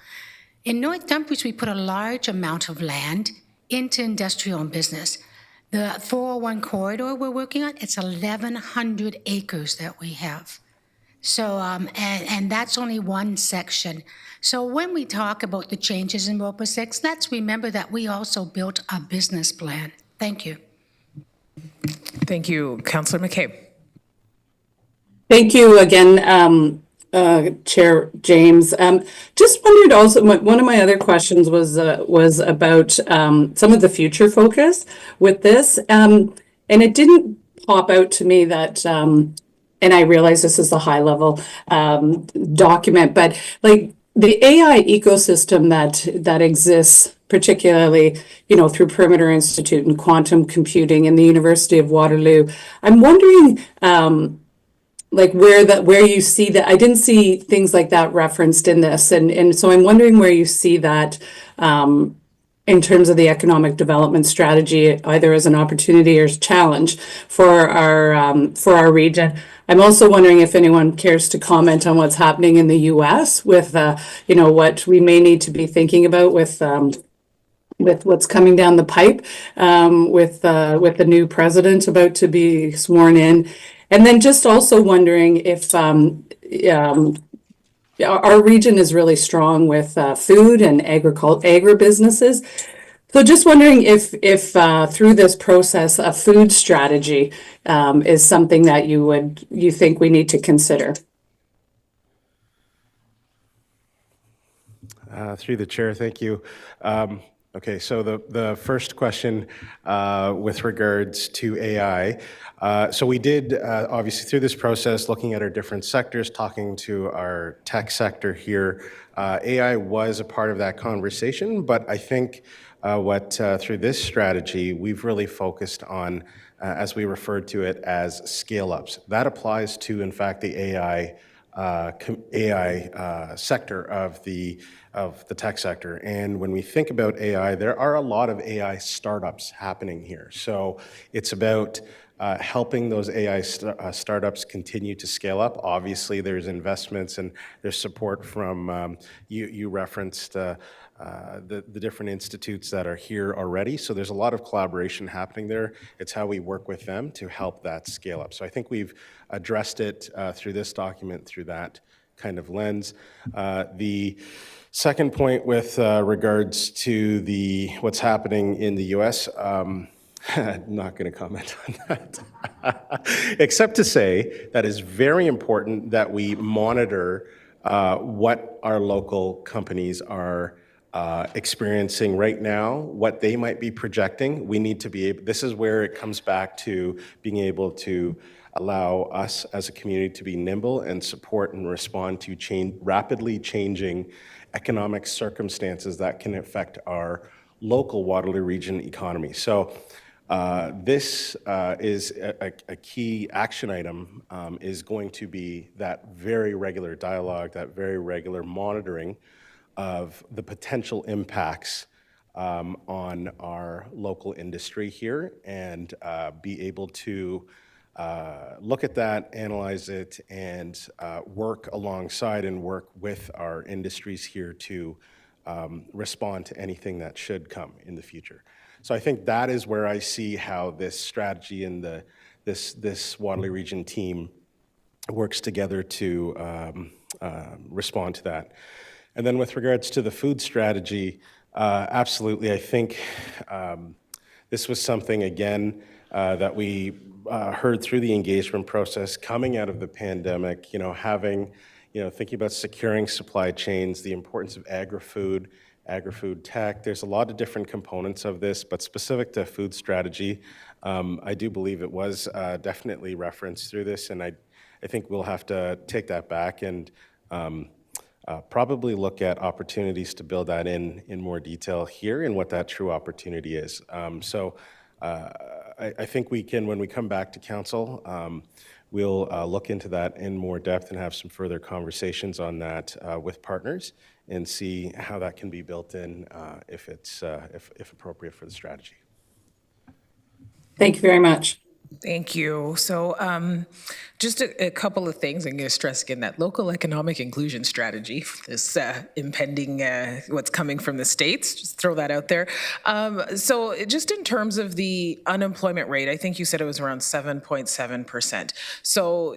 In North Dumfries, we put a large amount of land into industrial and business. The 401 corridor we're working on, it's 1,100 acres that we have. So, and that's only one section. So when we talk about the changes in ROPA 6, let's remember that we also built a business plan. Thank you. Thank you. Councillor McCabe. Thank you again. Chair James. Just wondered also, one of my other questions was about some of the future focus with this. And it didn't pop out to me that, and I realize this is a high level document, but like the AI ecosystem that exists, particularly, through Perimeter Institute and quantum computing and the University of Waterloo. I'm wondering, like where you see that. I didn't see things like that referenced in this, and so I'm wondering where you see that in terms of the economic development strategy, either as an opportunity or as a challenge for our region. I'm also wondering if anyone cares to comment on what's happening in the U.S. with what we may need to be thinking about with what's coming down the pipe, with the new president about to be sworn in. And then just also wondering if our region is really strong with food and agribusinesses. So just wondering if through this process, a food strategy is something that you think we need to consider. Through the chair, thank you. Okay, so the first question with regards to AI. So we did, obviously through this process, looking at our different sectors, talking to our tech sector here, AI was a part of that conversation, but I think through this strategy, we've really focused on, as we referred to it, as scale-ups. That applies to, in fact, the AI sector of the tech sector. And when we think about AI, there are a lot of AI startups happening here. So it's about helping those AI startups continue to scale up. Obviously, there's investments and there's support from, you referenced the different institutes that are here already. So there's a lot of collaboration happening there. It's how we work with them to help that scale up. So I think we've addressed it through this document, through that kind of lens. The second point with regards to what's happening in the US, I'm not going to comment on that, except to say that it's very important that we monitor what our local companies are experiencing right now, what they might be projecting. We need to be able, this is where it comes back to being able to allow us as a community to be nimble and support and respond to rapidly changing economic circumstances that can affect our local Waterloo region economy. So this is a key action item, is going to be that very regular dialogue, that very regular monitoring of the potential impacts on our local industry here, and be able to look at that, analyze it, and work alongside and work with our industries here to respond to anything that should come in the future. So I think that is where I see how this strategy and this Waterloo Region team works together to respond to that. And then with regards to the food strategy, absolutely, I think this was something, again, that we heard through the engagement process coming out of the pandemic, thinking about securing supply chains, the importance of agri-food tech. There's a lot of different components of this, but specific to food strategy, I do believe it was definitely referenced through this, and I think we'll have to take that back and probably look at opportunities to build that in more detail here and what that true opportunity is. I think we can, when we come back to council, we'll look into that in more depth and have some further conversations on that with partners and see how that can be built in if appropriate for the strategy. Thank you very much. Thank you. So just a couple of things. I'm going to stress again that local economic inclusion strategy, this impending, what's coming from the States, just throw that out there. So just in terms of the unemployment rate, I think you said it was around 7.7%. So,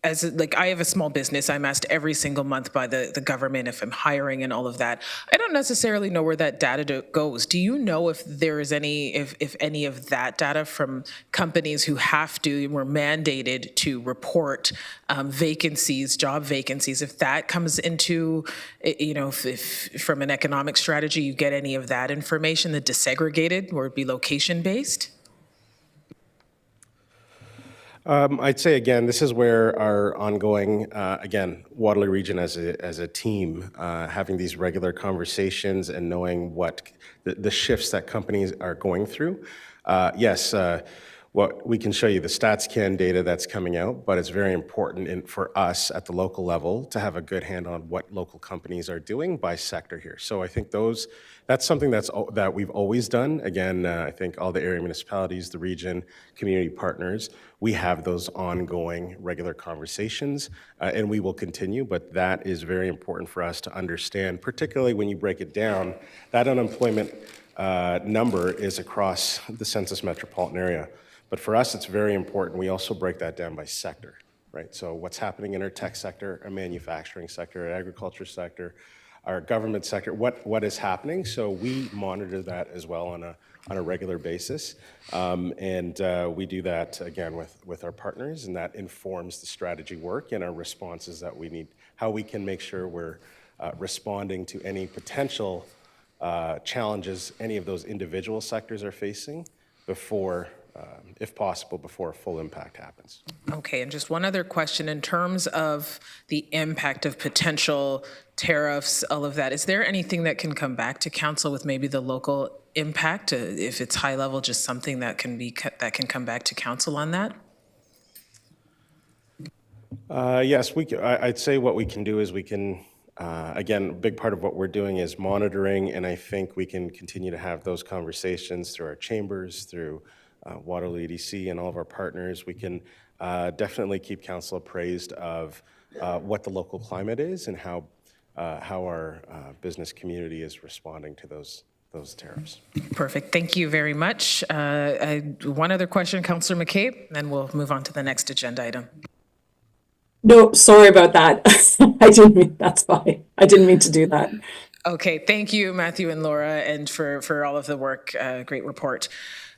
as like I have a small business, I'm asked every single month by the government if I'm hiring and all of that. I don't necessarily know where that data goes. Do you know if there is any, if any of that data from companies who have to, were mandated to report vacancies, job vacancies, if that comes into, you know, if from an economic strategy, you get any of that information that disaggregated or be location based? I'd say, again, this is where our ongoing, again, Waterloo Region as a team, having these regular conversations and knowing what the shifts that companies are going through. Yes, what we can show you the StatsCan data that's coming out, but it's very important for us at the local level to have a good hand on what local companies are doing by sector here. So I think that's something that we've always done. Again, I think all the area municipalities, the region, community partners, we have those ongoing regular conversations, and we will continue, but that is very important for us to understand, particularly when you break it down. That unemployment number is across the census metropolitan area. But for us, it's very important. We also break that down by sector, right? So what's happening in our tech sector, our manufacturing sector, our agriculture sector, our government sector, what is happening? So we monitor that as well on a regular basis. We do that, again, with our partners, and that informs the strategy work and our responses that we need, how we can make sure we're responding to any potential challenges any of those individual sectors are facing before, if possible, before full impact happens. Okay, and just one other question in terms of the impact of potential tariffs, all of that. Is there anything that can come back to council with maybe the local impact, if it's high level, just something that can come back to council on that? Yes, I'd say what we can do is we can, again, a big part of what we're doing is monitoring, and I think we can continue to have those conversations through our chambers, through Waterloo EDC and all of our partners. We can definitely keep council appraised of what the local climate is and how our business community is responding to those tariffs. Perfect. Thank you very much. One other question, Councillor McCabe, then we'll move on to the next agenda item. No, sorry about that. That's fine. I didn't mean to do that. Okay, thank you, Matthew and Laura, and for all of the work. Great report.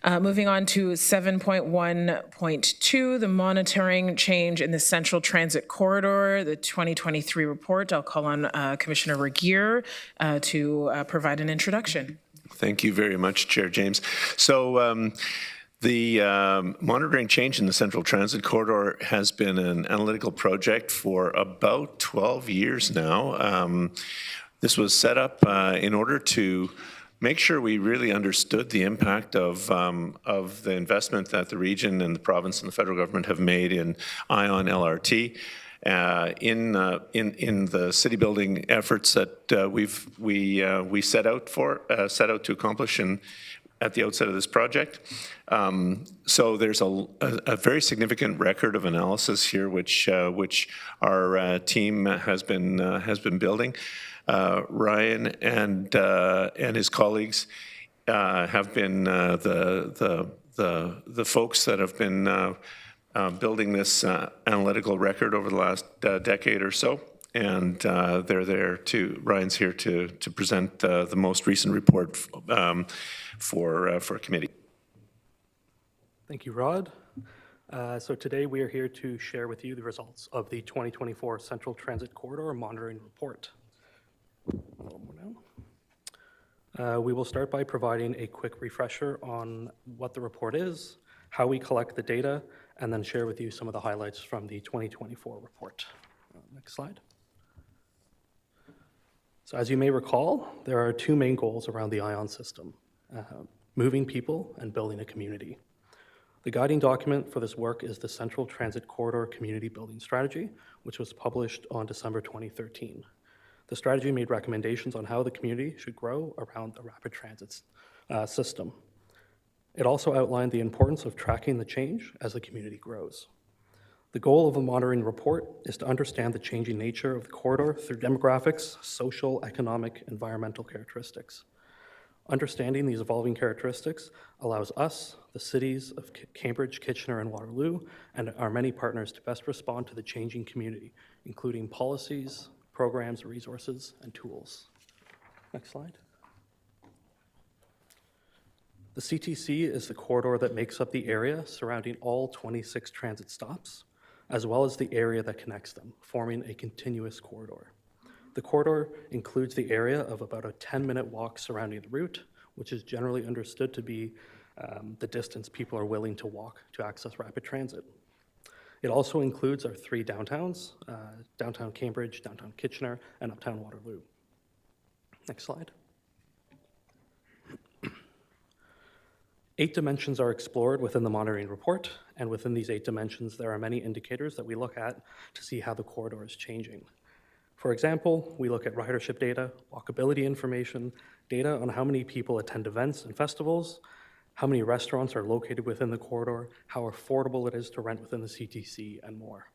Moving on to 7.1.2, the monitoring change in the Central Transit Corridor, the 2023 report. I'll call on Commissioner Regier to provide an introduction. Thank you very much, Chair James. So the monitoring change in the Central Transit Corridor has been an analytical project for about 12 years now. This was set up in order to make sure we really understood the impact of the investment that the region and the province and the federal government have made in ION LRT. In the city building efforts that we set out to accomplish at the outset of this project. So there's a very significant record of analysis here, which our team has been building. Ryan and his colleagues have been the folks that have been building this analytical record over the last decade or so, and Ryan's here to present the most recent report for committee. Thank you, Rod. So today we are here to share with you the results of the 2024 Central Transit Corridor Monitoring Report. We will start by providing a quick refresher on what the report is, how we collect the data, and then share with you some of the highlights from the 2024 report. Next slide. So as you may recall, there are two main goals around the ION system, moving people and building a community. The guiding document for this work is the Central Transit Corridor Community Building Strategy, which was published on December 2013. The strategy made recommendations on how the community should grow around the rapid transit system. It also outlined the importance of tracking the change as the community grows. The goal of the monitoring report is to understand the changing nature of the corridor through demographics, social, economic, environmental characteristics. Understanding these evolving characteristics allows us, the cities of Cambridge, Kitchener, and Waterloo, and our many partners to best respond to the changing community, including policies, programs, resources, and tools. Next slide. The CTC is the corridor that makes up the area surrounding all 26 transit stops, as well as the area that connects them, forming a continuous corridor. The corridor includes the area of about a 10-minute walk surrounding the route, which is generally understood to be the distance people are willing to walk to access rapid transit. It also includes our 3 downtowns, downtown Cambridge, downtown Kitchener, and uptown Waterloo. Next slide. 8 dimensions are explored within the monitoring report, and within these 8 dimensions, there are many indicators that we look at to see how the corridor is changing. For example, we look at ridership data, walkability information, data on how many people attend events and festivals, how many restaurants are located within the corridor, how affordable it is to rent within the CTC, and more.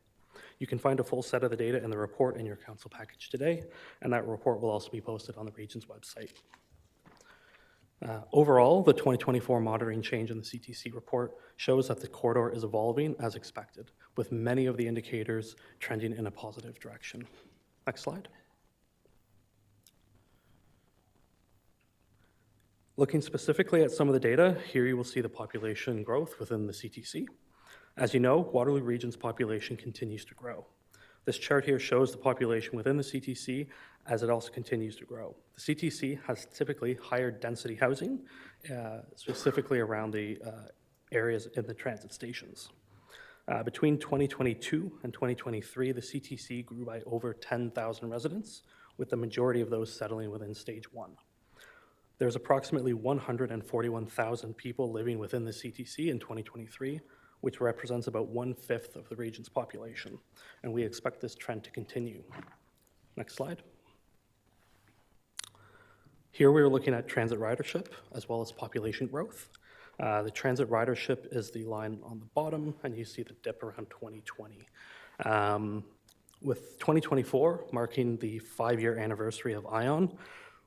You can find a full set of the data in the report in your council package today, and that report will also be posted on the region's website. Overall, the 2024 monitoring change in the CTC report shows that the corridor is evolving as expected, with many of the indicators trending in a positive direction. Next slide. Looking specifically at some of the data, here you will see the population growth within the CTC. As you know, Waterloo Region's population continues to grow. This chart here shows the population within the CTC as it also continues to grow. The CTC has typically higher density housing, specifically around the areas in the transit stations. Between 2022 and 2023, the CTC grew by over 10,000 residents, with the majority of those settling within stage 1. There's approximately 141,000 people living within the CTC in 2023, which represents about 1/5 of the region's population, and we expect this trend to continue. Next slide. Here we are looking at transit ridership as well as population growth. The transit ridership is the line on the bottom, and you see the dip around 2020. With 2024 marking the 5-year anniversary of ION,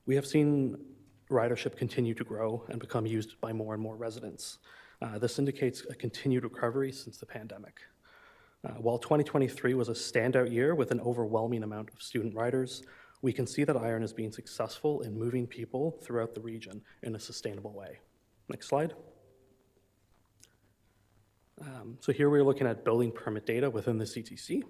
we have seen ridership continue to grow and become used by more and more residents. This indicates a continued recovery since the pandemic. While 2023 was a standout year with an overwhelming amount of student riders, we can see that ION is being successful in moving people throughout the region in a sustainable way. Next slide. So here we're looking at building permit data within the CTC.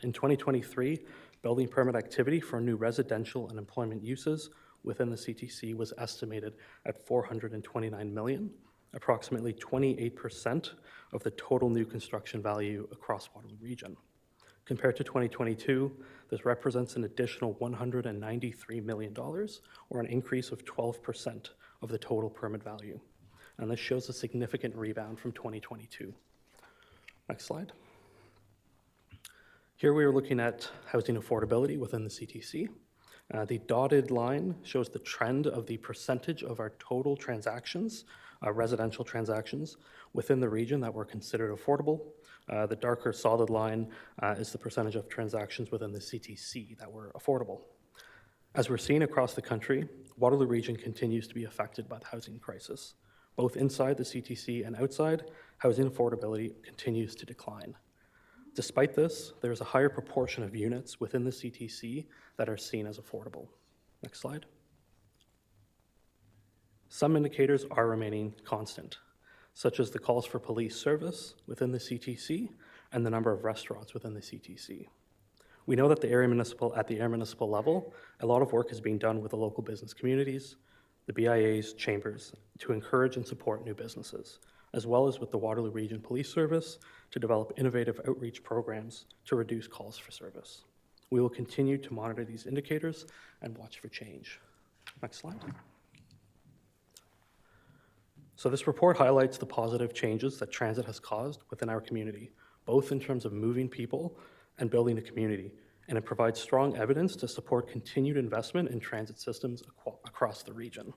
In 2023, building permit activity for new residential and employment uses within the CTC was estimated at $429 million, approximately 28% of the total new construction value across Waterloo Region. Compared to 2022, this represents an additional $193 million, or an increase of 12% of the total permit value. And this shows a significant rebound from 2022. Next slide. Here we are looking at housing affordability within the CTC. The dotted line shows the trend of the percentage of our total transactions, residential transactions, within the region that were considered affordable. The darker solid line is the percentage of transactions within the CTC that were affordable. As we're seeing across the country, Waterloo Region continues to be affected by the housing crisis. Both inside the CTC and outside, housing affordability continues to decline. Despite this, there's a higher proportion of units within the CTC that are seen as affordable. Next slide. Some indicators are remaining constant, such as the calls for police service within the CTC and the number of restaurants within the CTC. We know that at the area municipal level, a lot of work is being done with the local business communities, the BIAs, chambers, to encourage and support new businesses, as well as with the Waterloo Region Police Service to develop innovative outreach programs to reduce calls for service. We will continue to monitor these indicators and watch for change. Next slide. So this report highlights the positive changes that transit has caused within our community, both in terms of moving people and building a community, and it provides strong evidence to support continued investment in transit systems across the region.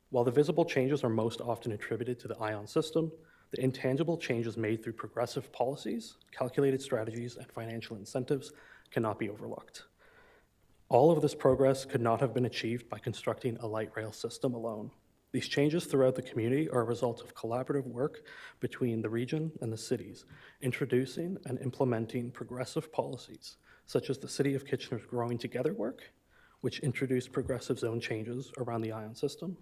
While the visible changes are most often attributed to the ION system, the intangible changes made through progressive policies, calculated strategies, and financial incentives cannot be overlooked. All of this progress could not have been achieved by constructing a light rail system alone. These changes throughout the community are a result of collaborative work between the region and the cities, introducing and implementing progressive policies, such as the City of Kitchener's Growing Together work, which introduced progressive zone changes around the ion system,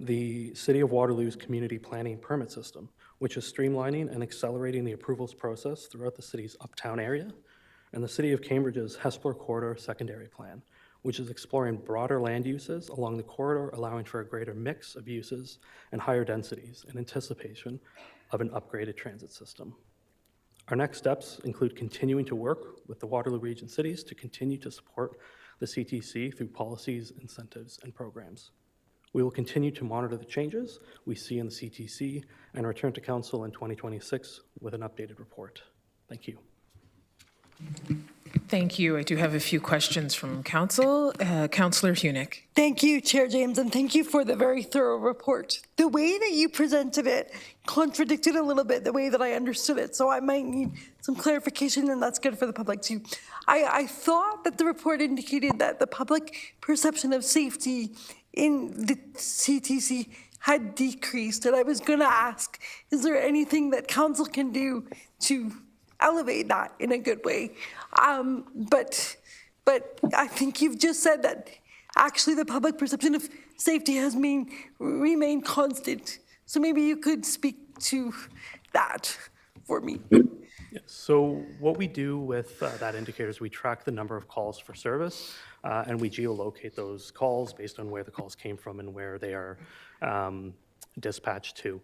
the City of Waterloo's community planning permit system, which is streamlining and accelerating the approvals process throughout the city's uptown area, and the City of Cambridge's Hespeler Corridor Secondary Plan, which is exploring broader land uses along the corridor, allowing for a greater mix of uses and higher densities in anticipation of an upgraded transit system. Our next steps include continuing to work with the Waterloo Region cities to continue to support the CTC through policies, incentives, and programs. We will continue to monitor the changes we see in the CTC and return to Council in 2026 with an updated report. Thank you. Thank you. I do have a few questions from Council. Councillor Hunick. Thank you, Chair James, and thank you for the very thorough report. The way that you presented it contradicted a little bit the way that I understood it, so I might need some clarification, and that's good for the public too. I thought that the report indicated that the public perception of safety in the CTC had decreased, and I was going to ask, is there anything that council can do to elevate that in a good way? But I think you've just said that actually the public perception of safety has remained constant. So maybe you could speak to that for me. Yeah, so what we do with that indicator is we track the number of calls for service, and we geolocate those calls based on where the calls came from and where they are dispatched to.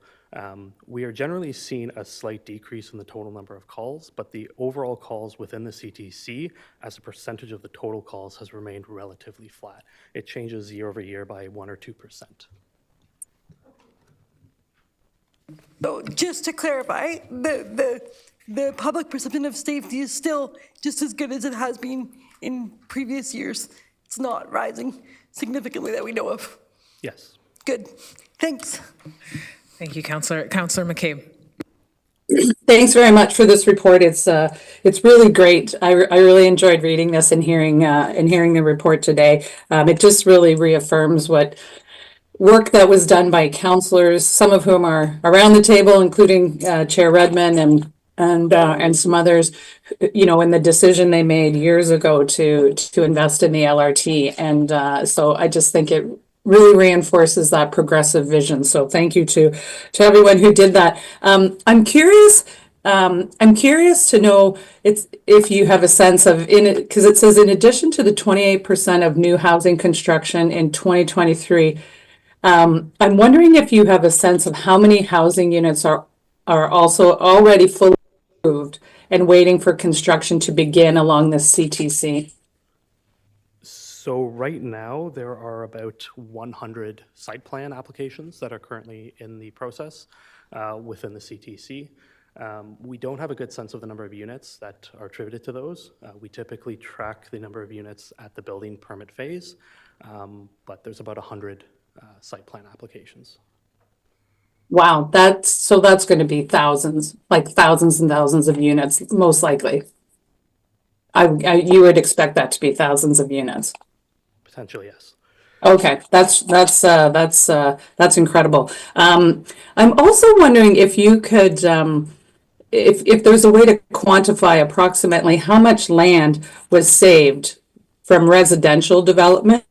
We are generally seeing a slight decrease in the total number of calls, but the overall calls within the CTC as a percentage of the total calls has remained relatively flat. It changes year over year by 1 or 2%. So just to clarify, the public perception of safety is still just as good as it has been in previous years. It's not rising significantly that we know of. Yes. Good. Thanks. Thank you, Councillor. Councillor McCabe. Thanks very much for this report. It's really great. I really enjoyed reading this and hearing the report today. It just really reaffirms what work that was done by councillors, some of whom are around the table, including Chair Redmond and some others, you know, in the decision they made years ago to invest in the LRT. And so I just think it really reinforces that progressive vision. So thank you to everyone who did that. I'm curious to know if you have a sense of, because it says in addition to the 28% of new housing construction in 2023, I'm wondering if you have a sense of how many housing units are also already fully approved and waiting for construction to begin along the CTC. So right now, there are about 100 site plan applications that are currently in the process within the CTC. We don't have a good sense of the number of units that are attributed to those. We typically track the number of units at the building permit phase, but there's about 100 site plan applications. Wow, that's going to be thousands, like thousands and thousands of units, most likely. You would expect that to be thousands of units. Potentially, yes. Okay, that's incredible. I'm also wondering if you could, if there's a way to quantify approximately how much land was saved from residential development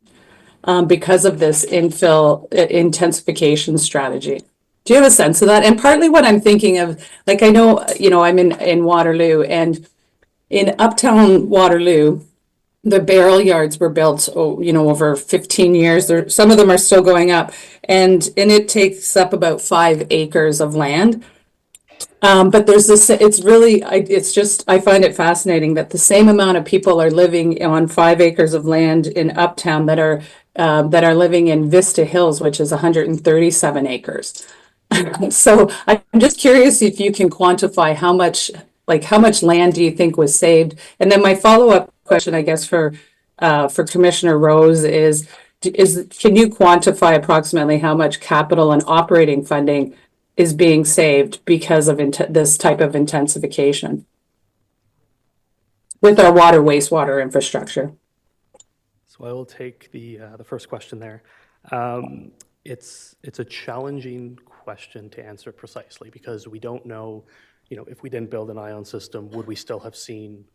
because of this infill intensification strategy. Do you have a sense of that? And partly what I'm thinking of, like I know, you know, I'm in Waterloo, and in uptown Waterloo, the barrel yards were built, over 15 years. Some of them are still going up, and it takes up about 5 acres of land. But there's this. I find it fascinating that the same amount of people are living on 5 acres of land in uptown that are living in Vista Hills, which is 137 acres. So I'm just curious if you can quantify how much land do you think was saved? And then my follow-up question, I guess, for Commissioner Rose is can you quantify approximately how much capital and operating funding is being saved because of this type of intensification with our wastewater infrastructure? So I will take the first question there. It's a challenging question to answer precisely because we don't know, if we didn't build an ion system, would we still have seen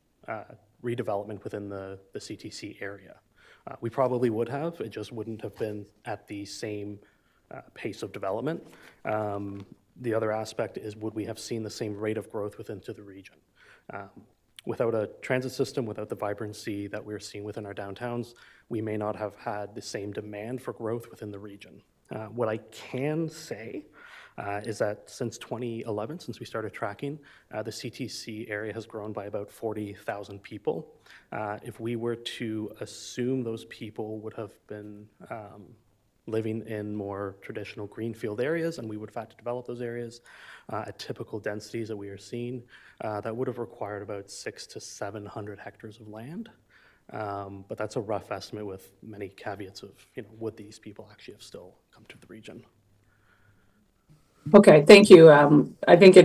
redevelopment within the CTC area? We probably would have. It just wouldn't have been at the same pace of development. The other aspect is, would we have seen the same rate of growth within the region? Without a transit system, without the vibrancy that we're seeing within our downtowns, we may not have had the same demand for growth within the region. What I can say is that since 2011, since we started tracking, the CTC area has grown by about 40,000 people. If we were to assume those people would have been living in more traditional greenfield areas, and we would have had to develop those areas at typical densities that we are seeing, that would have required about 600 to 700 hectares of land. But that's a rough estimate with many caveats of, would these people actually have still come to the region? Okay, thank you. I think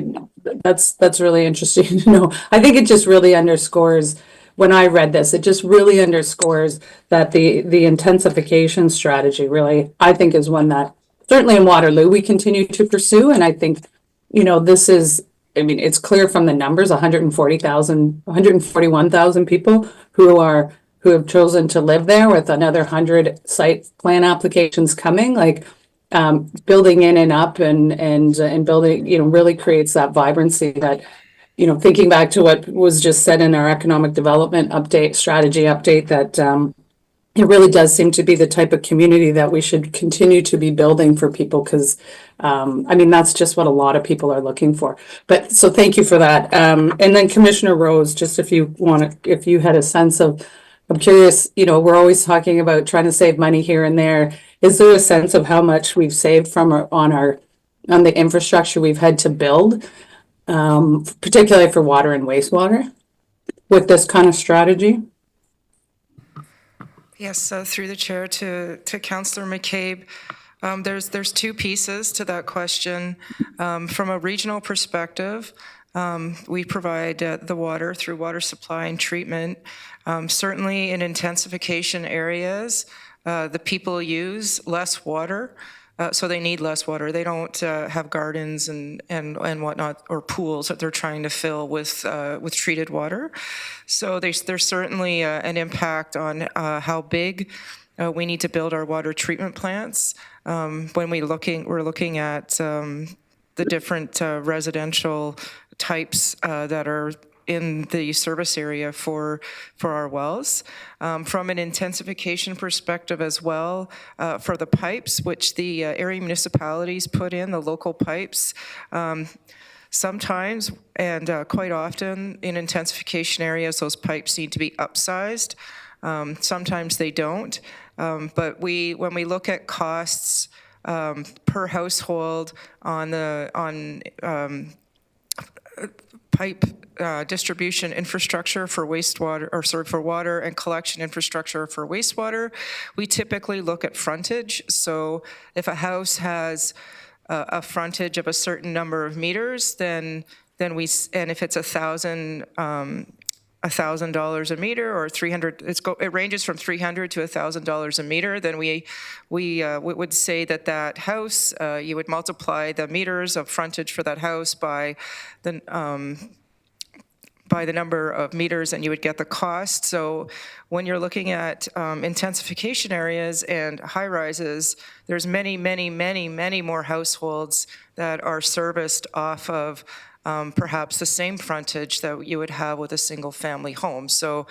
that's really interesting to know. I think it just really underscores, when I read this, it just really underscores that the intensification strategy really, I think, is one that certainly in Waterloo we continue to pursue. And I think, this is, it's clear from the numbers, 141,000 people who have chosen to live there, with another 100 site plan applications coming. Like, building in and up and building, really creates that vibrancy that, thinking back to what was just said in our economic development strategy update, that it really does seem to be the type of community that we should continue to be building for people, because that's just what a lot of people are looking for. But so thank you for that. And then Commissioner Rose, just if you had a sense of, I'm curious, we're always talking about trying to save money here and there. Is there a sense of how much we've saved on the infrastructure we've had to build, particularly for water and wastewater, with this kind of strategy? Yes, through the chair to Councillor McCabe. There's two pieces to that question. From a regional perspective, we provide the water through water supply and treatment. Certainly in intensification areas, the people use less water, so they need less water. They don't have gardens and whatnot, or pools that they're trying to fill with treated water. So there's certainly an impact on how big we need to build our water treatment plants. When we're looking at the different residential types that are in the service area for our wells. From an intensification perspective as well, for the pipes, which the area municipalities put in, the local pipes, sometimes and quite often in intensification areas, those pipes need to be upsized. Sometimes they don't. But when we look at costs per household on pipe distribution infrastructure for wastewater, for water, and collection infrastructure for wastewater, we typically look at frontage. So if a house has a frontage of a certain number of meters, then if it's $1,000 a meter, or 300, it ranges from $300 to $1,000 a meter, then we would say that house, you would multiply the meters of frontage for that house by the number of meters, and you would get the cost. So when you're looking at intensification areas and high rises, there's many more households that are serviced off of perhaps the same frontage that you would have with a single family home. So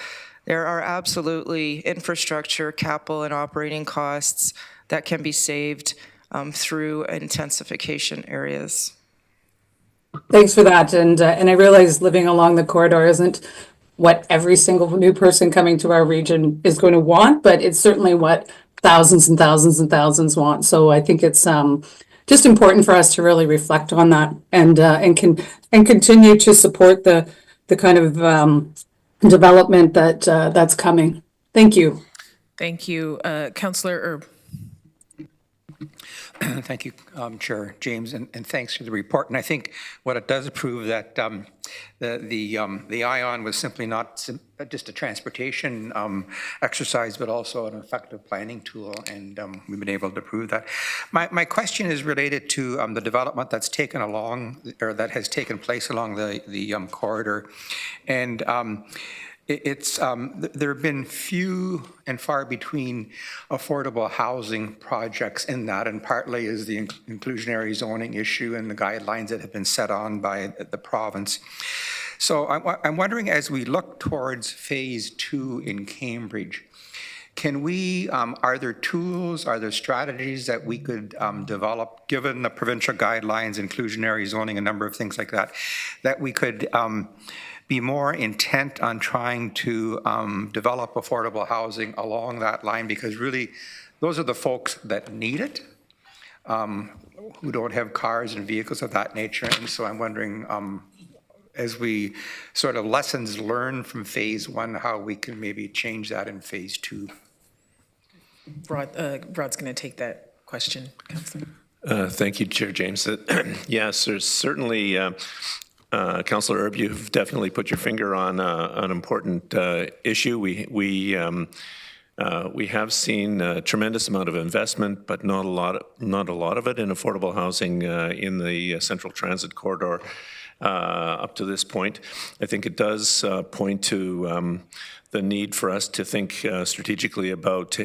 there are absolutely infrastructure, capital, and operating costs that can be saved through intensification areas. Thanks for that. And I realize living along the corridor isn't what every single new person coming to our region is going to want, but it's certainly what thousands and thousands and thousands want. So I think it's just important for us to really reflect on that and continue to support the kind of development that's coming. Thank you. Thank you, Councillor. Thank you, Chair James, and thanks for the report. And I think what it does prove that the ION was simply not just a transportation exercise, but also an effective planning tool, and we've been able to prove that. My question is related to the development that's taken along, or that has taken place along the corridor, and there have been few and far between affordable housing projects in that, and partly is the inclusionary zoning issue and the guidelines that have been set on by the province. So I'm wondering, as we look towards phase 2 in Cambridge, can we, are there tools, are there strategies that we could develop, given the provincial guidelines, inclusionary zoning, a number of things like that, that we could be more intent on trying to develop affordable housing along that line, because really those are the folks that need it, who don't have cars and vehicles of that nature. And so I'm wondering, as we sort of lessons learned from phase 1, how we can maybe change that in phase 2. Rod's going to take that question, Councillor. Thank you, Chair James. Yes, there's certainly, Councillor Erb, you've definitely put your finger on an important issue. We have seen a tremendous amount of investment, but not a lot of it in affordable housing in the Central Transit Corridor up to this point. I think it does point to the need for us to think strategically about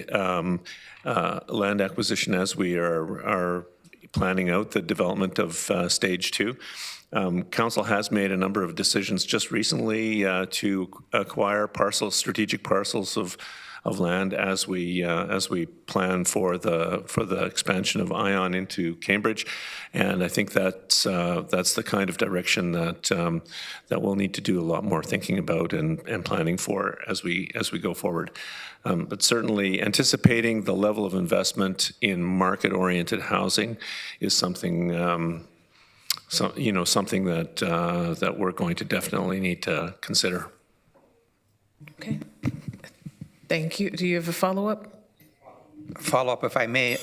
land acquisition as we are planning out the development of Stage 2. Council has made a number of decisions just recently to acquire strategic parcels of land as we plan for the expansion of ION into Cambridge, and I think that's the kind of direction that we'll need to do a lot more thinking about and planning for as we go forward. But certainly anticipating the level of investment in market-oriented housing is something. Something that we're going to definitely need to consider. Okay. Thank you. Do you have a follow-up? Follow-up, if I may.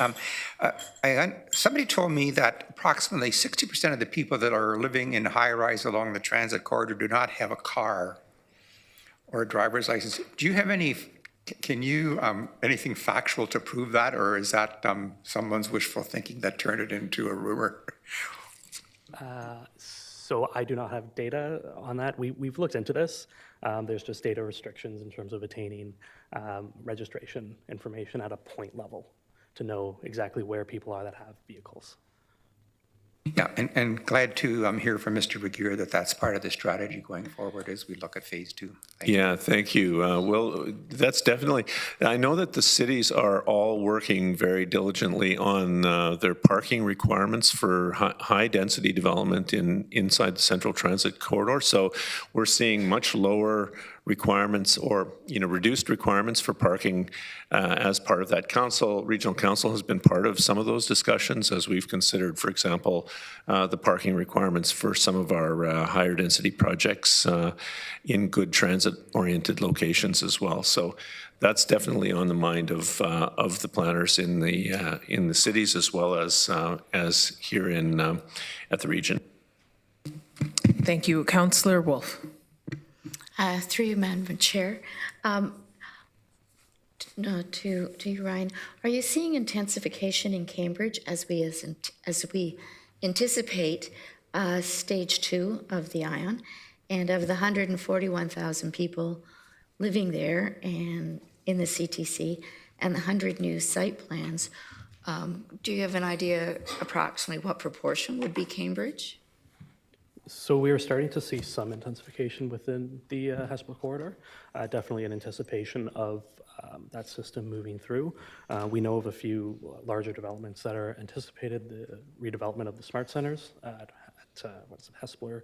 Somebody told me that approximately 60% of the people that are living in high-rise along the transit corridor do not have a car or a driver's license. Do you have anything factual to prove that, or is that someone's wishful thinking that turned it into a rumor? So I do not have data on that. We've looked into this. There's just data restrictions in terms of attaining registration information at a point level to know exactly where people are that have vehicles. Yeah, and glad to hear from Mr. Regier that that's part of the strategy going forward as we look at phase 2. Thank you. Well, that's definitely, I know that the cities are all working very diligently on their parking requirements for high density development inside the Central Transit Corridor. So we're seeing much lower requirements, or reduced requirements for parking as part of that. Regional Council has been part of some of those discussions as we've considered, for example, the parking requirements for some of our higher density projects in good transit-oriented locations as well. So that's definitely on the mind of the planners in the cities, as well as here at the region. Thank you, Councillor Wolf. Through you, Madam Chair. To you, Ryan. Are you seeing intensification in Cambridge as we anticipate stage 2 of the ION, and of the 141,000 people living there and in the CTC and the 100 new site plans? Do you have an idea approximately what proportion would be Cambridge? So we are starting to see some intensification within the Hespeler corridor, definitely in anticipation of that system moving through. We know of a few larger developments that are anticipated, the redevelopment of the smart centers at Hespeler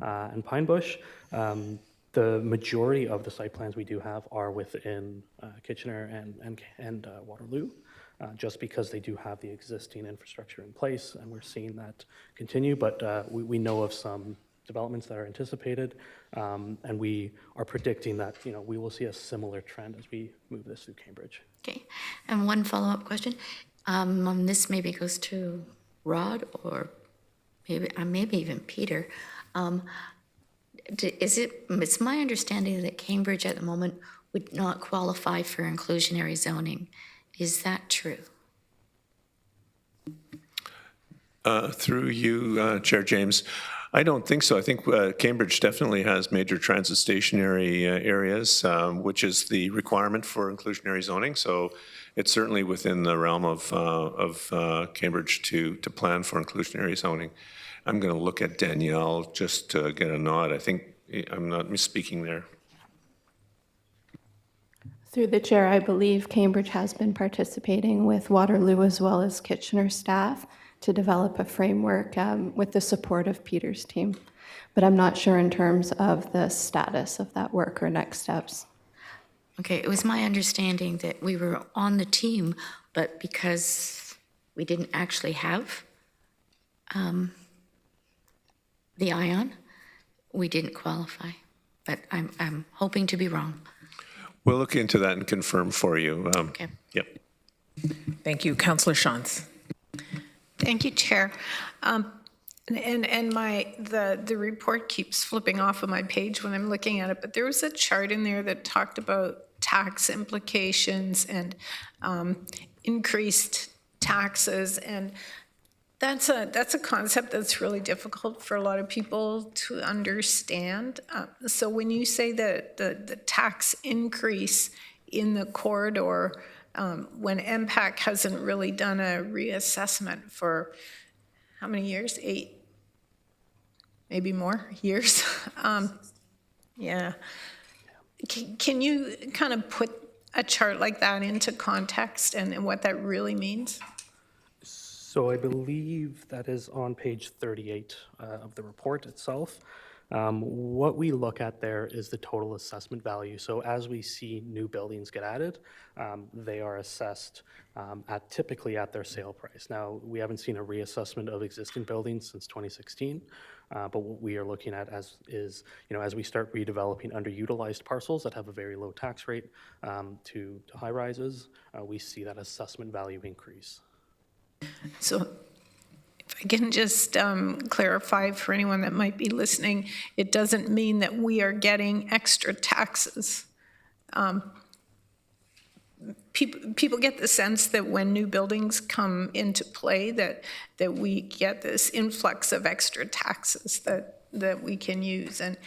and Pine Bush. The majority of the site plans we do have are within Kitchener and Waterloo. Just because they do have the existing infrastructure in place, and we're seeing that continue. But we know of some developments that are anticipated, and we are predicting that we will see a similar trend as we move this through Cambridge. Okay, and one follow-up question. This maybe goes to Rod or maybe even Peter. It's my understanding that Cambridge at the moment would not qualify for inclusionary zoning. Is that true? Through you, Chair James, I don't think so. I think Cambridge definitely has major transit stationary areas, which is the requirement for inclusionary zoning. So it's certainly within the realm of Cambridge to plan for inclusionary zoning. I'm going to look at Danielle just to get a nod. I think I'm not misspeaking there. Through the chair, I believe Cambridge has been participating with Waterloo as well as Kitchener staff to develop a framework with the support of Peter's team. But I'm not sure in terms of the status of that work or next steps. Okay, it was my understanding that we were on the team, but because we didn't actually have the ION, we didn't qualify. But I'm hoping to be wrong. We'll look into that and confirm for you. Okay. Yep. Thank you. Councillor Shantz. Thank you, Chair. And the report keeps flipping off of my page when I'm looking at it, but there was a chart in there that talked about tax implications and increased taxes, and that's a concept that's really difficult for a lot of people to understand. So when you say that the tax increase in the corridor, when MPAC hasn't really done a reassessment for how many years? 8, maybe more years. Yeah. Can you kind of put a chart like that into context and what that really means? So I believe that is on page 38 of the report itself. What we look at there is the total assessment value. So as we see new buildings get added, they are assessed typically at their sale price. Now, we haven't seen a reassessment of existing buildings since 2016, but what we are looking at as we start redeveloping underutilized parcels that have a very low tax rate to high rises, we see that assessment value increase. So if I can just clarify for anyone that might be listening, it doesn't mean that we are getting extra taxes. People get the sense that when new buildings come into play that we get this influx of extra taxes that we can use, and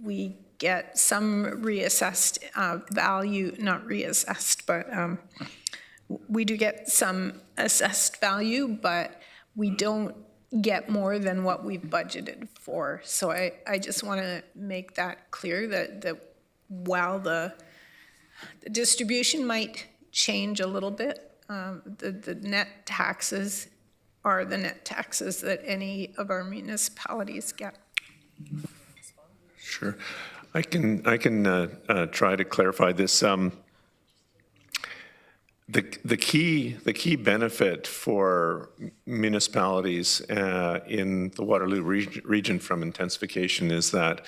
we get some reassessed value, not reassessed, but we do get some assessed value, but we don't get more than what we've budgeted for. So I just want to make that clear that while the distribution might change a little bit, the net taxes are the net taxes that any of our municipalities get. Sure. I can try to clarify this. The key benefit for municipalities in the Waterloo region from intensification is that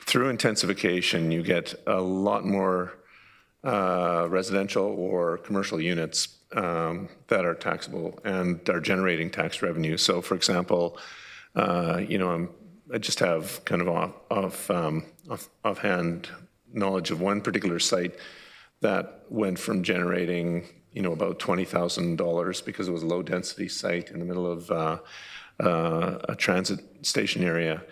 through intensification you get a lot more residential or commercial units that are taxable and are generating tax revenue. So, for example, I just have kind of offhand knowledge of one particular site that went from generating, about $20,000 because it was a low-density site in the middle of a transit station area,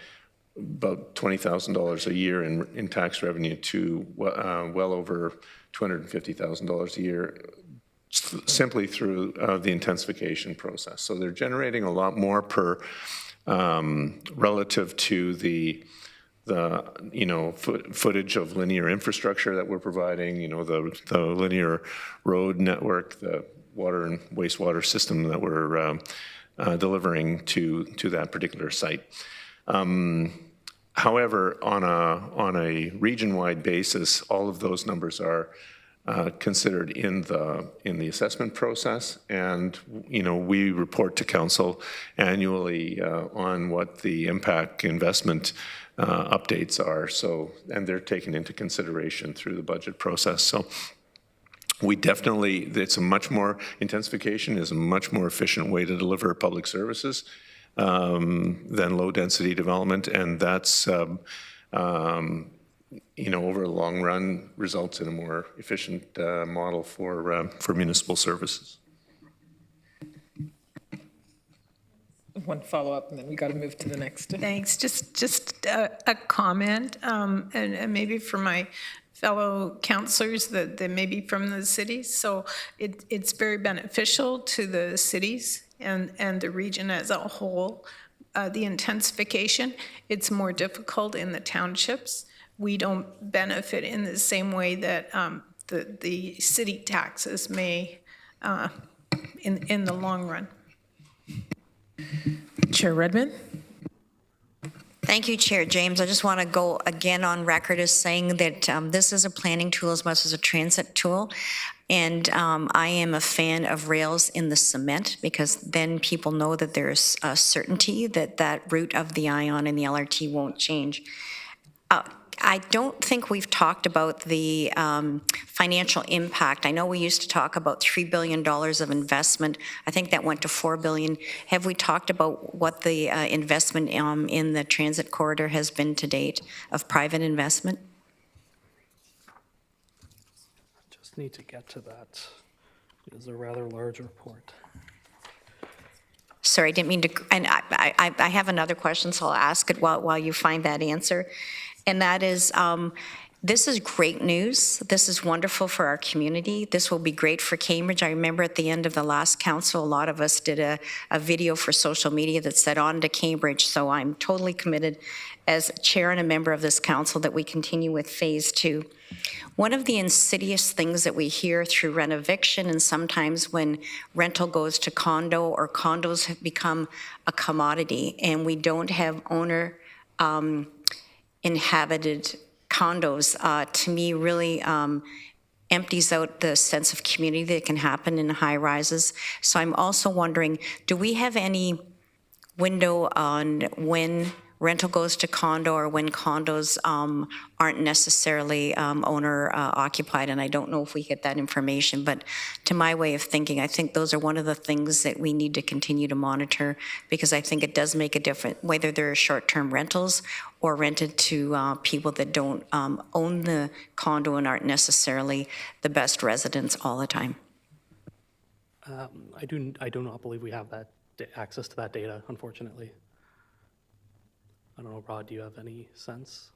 about $20,000 a year in tax revenue to well over $250,000 a year, simply through the intensification process. So they're generating a lot more per relative to the footage of linear infrastructure that we're providing, the linear road network, the water and wastewater system that we're delivering to that particular site. However, on a region-wide basis, all of those numbers are considered in the assessment process, and we report to council annually on what the impact investment updates are. So, and they're taken into consideration through the budget process. So, We definitely, intensification is a much more efficient way to deliver public services than low-density development, and that's, over the long run, results in a more efficient model for municipal services. One follow-up, and then we got to move to the next. Thanks. Just a comment, and maybe for my fellow councillors that maybe from the cities. So it's very beneficial to the cities and the region as a whole. The intensification, it's more difficult in the townships. We don't benefit in the same way that the city taxes may in the long run. Chair Redmond. Thank you, Chair James. I just want to go again on record as saying that this is a planning tool as much as a transit tool. And I am a fan of rails in the cement because then people know that there's a certainty that that route of the ION and the LRT won't change. I don't think we've talked about the financial impact. I know we used to talk about $3 billion of investment. I think that went to $4 billion. Have we talked about what the investment in the transit corridor has been to date of private investment? Just need to get to that. It is a rather large report. Sorry, I didn't mean to, and I have another question, so I'll ask it while you find that answer. And that is, this is great news. This is wonderful for our community. This will be great for Cambridge. I remember at the end of the last council, a lot of us did a video for social media that said on to Cambridge. So I'm totally committed as chair and a member of this council that we continue with phase 2. One of the insidious things that we hear through rent eviction and sometimes when rental goes to condo or condos have become a commodity and we don't have owner inhabited condos, to me really empties out the sense of community that can happen in high rises. So I'm also wondering, do we have any window on when rental goes to condo or when condos aren't necessarily owner occupied? And I don't know if we get that information, but to my way of thinking, I think those are one of the things that we need to continue to monitor because I think it does make a difference whether they're short-term rentals or rented to people that don't own the condo and aren't necessarily the best residents all the time. I do not believe we have that access to that data, unfortunately. I don't know, Rod, do you have any sense?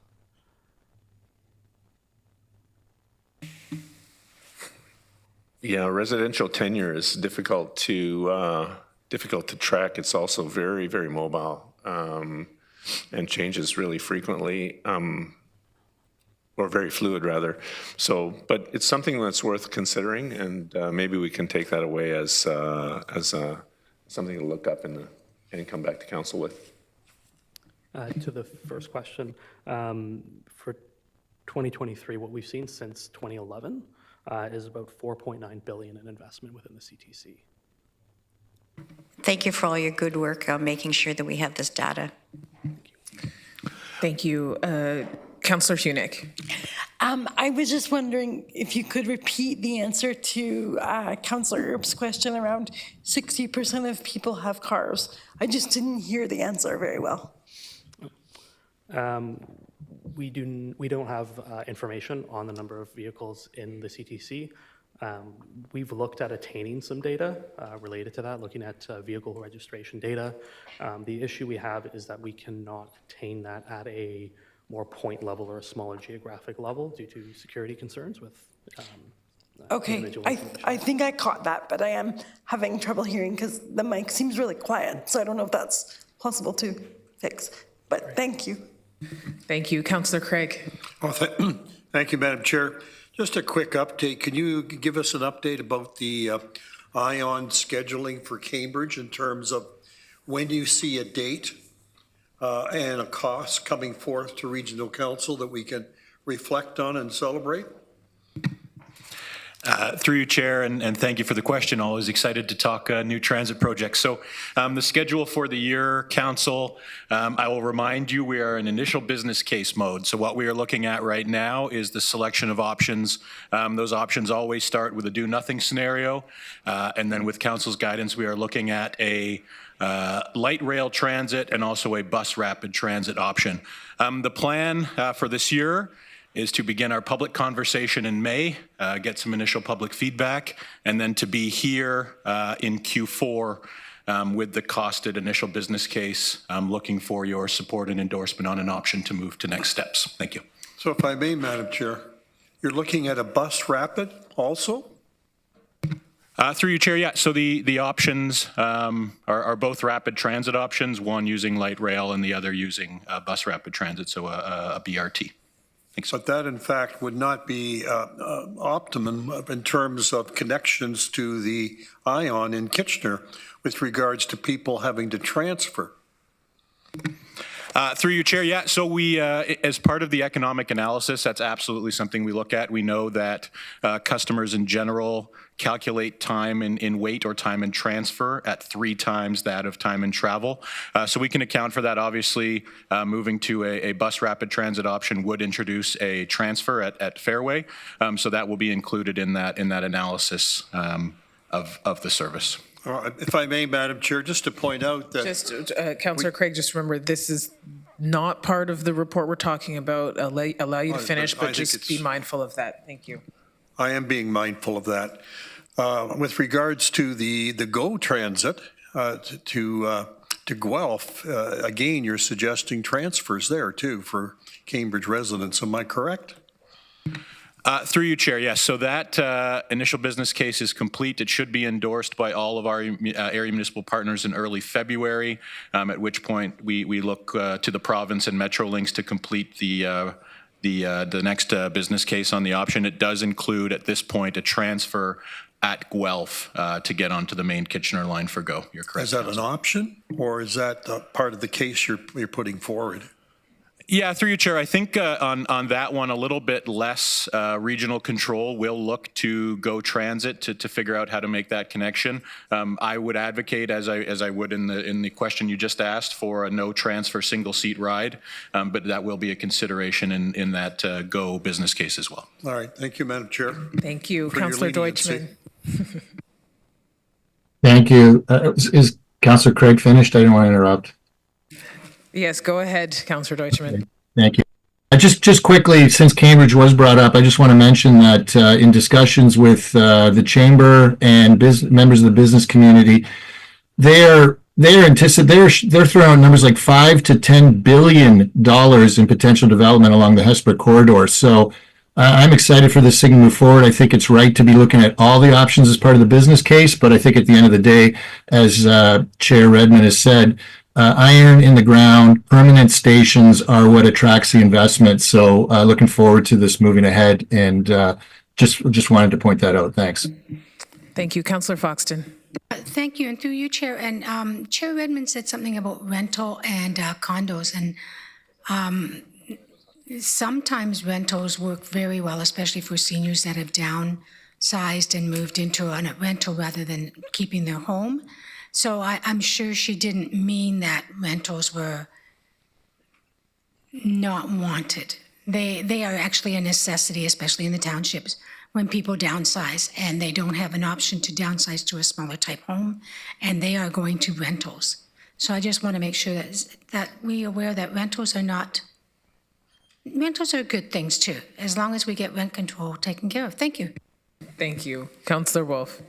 Yeah, residential tenure is difficult to track. It's also very, very mobile and changes really frequently, or very fluid rather. So, but it's something that's worth considering, and maybe we can take that away as something to look up and come back to council with. To the first question, for 2023, what we've seen since 2011 is about $4.9 billion in investment within the CTC. Thank you for all your good work on making sure that we have this data. Thank you. Councillor Hunick. I was just wondering if you could repeat the answer to Councillor Earp's question around 60% of people have cars. I just didn't hear the answer very well. We don't have information on the number of vehicles in the CTC. We've looked at attaining some data related to that, looking at vehicle registration data. The issue we have is that we cannot attain that at a more point level or a smaller geographic level due to security concerns with okay, I think I caught that, but I am having trouble hearing because the mic seems really quiet, so I don't know if that's possible to fix, but thank you. Thank you. Councillor Craig. Well, thank you, Madam Chair. Just a quick update. Can you give us an update about the ION scheduling for Cambridge in terms of when you see a date and a cost coming forth to Regional Council that we can reflect on and celebrate? Through you, Chair, and thank you for the question. Always excited to talk new transit projects. So the schedule for the year, Council, I will remind you we are in initial business case mode. So what we are looking at right now is the selection of options. Those options always start with a do-nothing scenario. And then with Council's guidance, we are looking at a light rail transit and also a bus rapid transit option. The plan for this year is to begin our public conversation in May, get some initial public feedback, and then to be here in Q4 with the costed initial business case, looking for your support and endorsement on an option to move to next steps. Thank you. So if I may, Madam Chair, you're looking at a bus rapid also? Through you, Chair, yeah. So the options are both rapid transit options, one using light rail and the other using bus rapid transit, so a BRT. But that, in fact, would not be optimum in terms of connections to the ION in Kitchener with regards to people having to transfer. Through you, Chair, yeah. So we, as part of the economic analysis, that's absolutely something we look at. We know that customers in general calculate time in wait or time in transfer at 3 times that of time in travel. So we can account for that. Obviously, moving to a bus rapid transit option would introduce a transfer at Fairway. So that will be included in that analysis of the service. If I may, Madam Chair, just to point out that... Just, Councillor Craig, just remember, this is not part of the report we're talking about. Allow you to finish, but just be mindful of that. Thank you. I am being mindful of that. With regards to the GO transit to Guelph, again, you're suggesting transfers there too for Cambridge residents. Am I correct? Through you, Chair, yes. So that initial business case is complete. It should be endorsed by all of our area municipal partners in early February, at which point we look to the province and Metrolinx to complete the next business case on the option. It does include, at this point, a transfer at Guelph to get onto the main Kitchener line for GO. You're correct. Is that an option, or is that part of the case you're putting forward? Yeah, through you, Chair. I think on that one, a little bit less regional control. We'll look to GO Transit to figure out how to make that connection. I would advocate, as I would in the question you just asked, for a no transfer single seat ride, but that will be a consideration in that GO business case as well. All right, thank you, Madam Chair. Thank you, Councillor Deutschman. Thank you. Is Councillor Craig finished? I don't want to interrupt. Yes, go ahead, Councillor Deutschman. Thank you. Just quickly, since Cambridge was brought up, I just want to mention that in discussions with the Chamber and members of the business community, they're throwing out numbers like $5 to $10 billion in potential development along the Hespeler corridor. So I'm excited for this thing to move forward. I think it's right to be looking at all the options as part of the business case, but I think at the end of the day, as Chair Redmond has said, iron in the ground, permanent stations are what attracts the investment. So looking forward to this moving ahead, and just wanted to point that out. Thanks. Thank you. Councillor Foxton. Thank you. And through you, Chair. And Chair Redmond said something about rental and condos. And sometimes rentals work very well, especially for seniors that have downsized and moved into a rental rather than keeping their home. So I'm sure she didn't mean that rentals were not wanted. They are actually a necessity, especially in the townships, when people downsize and they don't have an option to downsize to a smaller type home, and they are going to rentals. So I just want to make sure that we are aware that rentals are good things too, as long as we get rent control taken care of. Thank you. Thank you. Councillor Wolf.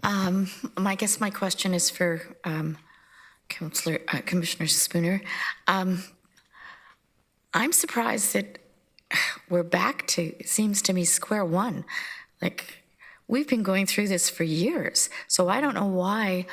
I guess my question is for Commissioner Spooner. I'm surprised that we're back to, it seems to me, square one. Like, we've been going through this for years, so I don't know why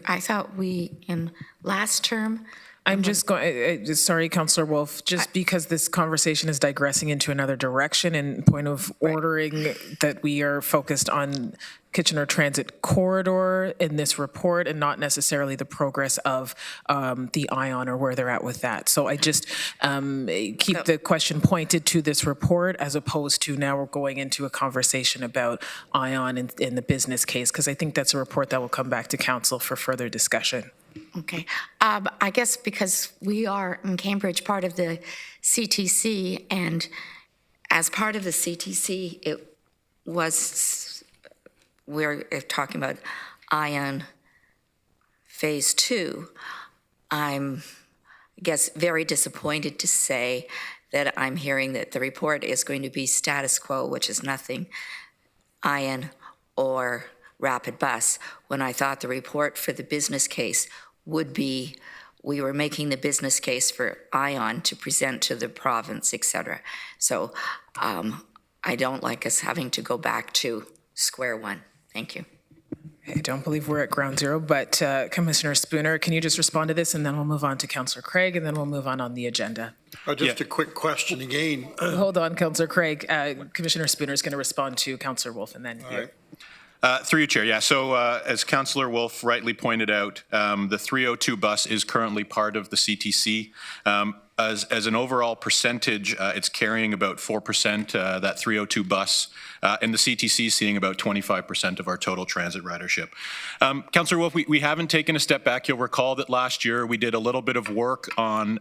I thought we, in last term, I'm just going, sorry, Councillor Wolf, just because this conversation is digressing into another direction and point of ordering that we are focused on Kitchener Transit Corridor in this report and not necessarily the progress of the ION or where they're at with that. So I just keep the question pointed to this report as opposed to now we're going into a conversation about ION in the business case, because I think that's a report that will come back to council for further discussion. Okay. I guess because we are in Cambridge part of the CTC, and as part of the CTC, it was, we're talking about ION Phase 2. I'm, I guess, very disappointed to say that I'm hearing that the report is going to be status quo, which is nothing, ION or rapid bus, when I thought the report for the business case would be, we were making the business case for ION to present to the province, et cetera. So I don't like us having to go back to square one. Thank you. I don't believe we're at ground zero, but Commissioner Spooner, can you just respond to this and then we'll move on to Councillor Craig and then we'll move on the agenda. Just a quick question again. Hold on, Councillor Craig. Commissioner Spooner is going to respond to Councillor Wolf and then you. Right. Through you, Chair. Yeah, so as Councillor Wolf rightly pointed out, the 302 bus is currently part of the CTC. As an overall percentage, it's carrying about 4%, that 302 bus, and the CTC is seeing about 25% of our total transit ridership. Councillor Wolf, we haven't taken a step back. You'll recall that last year we did a little bit of work on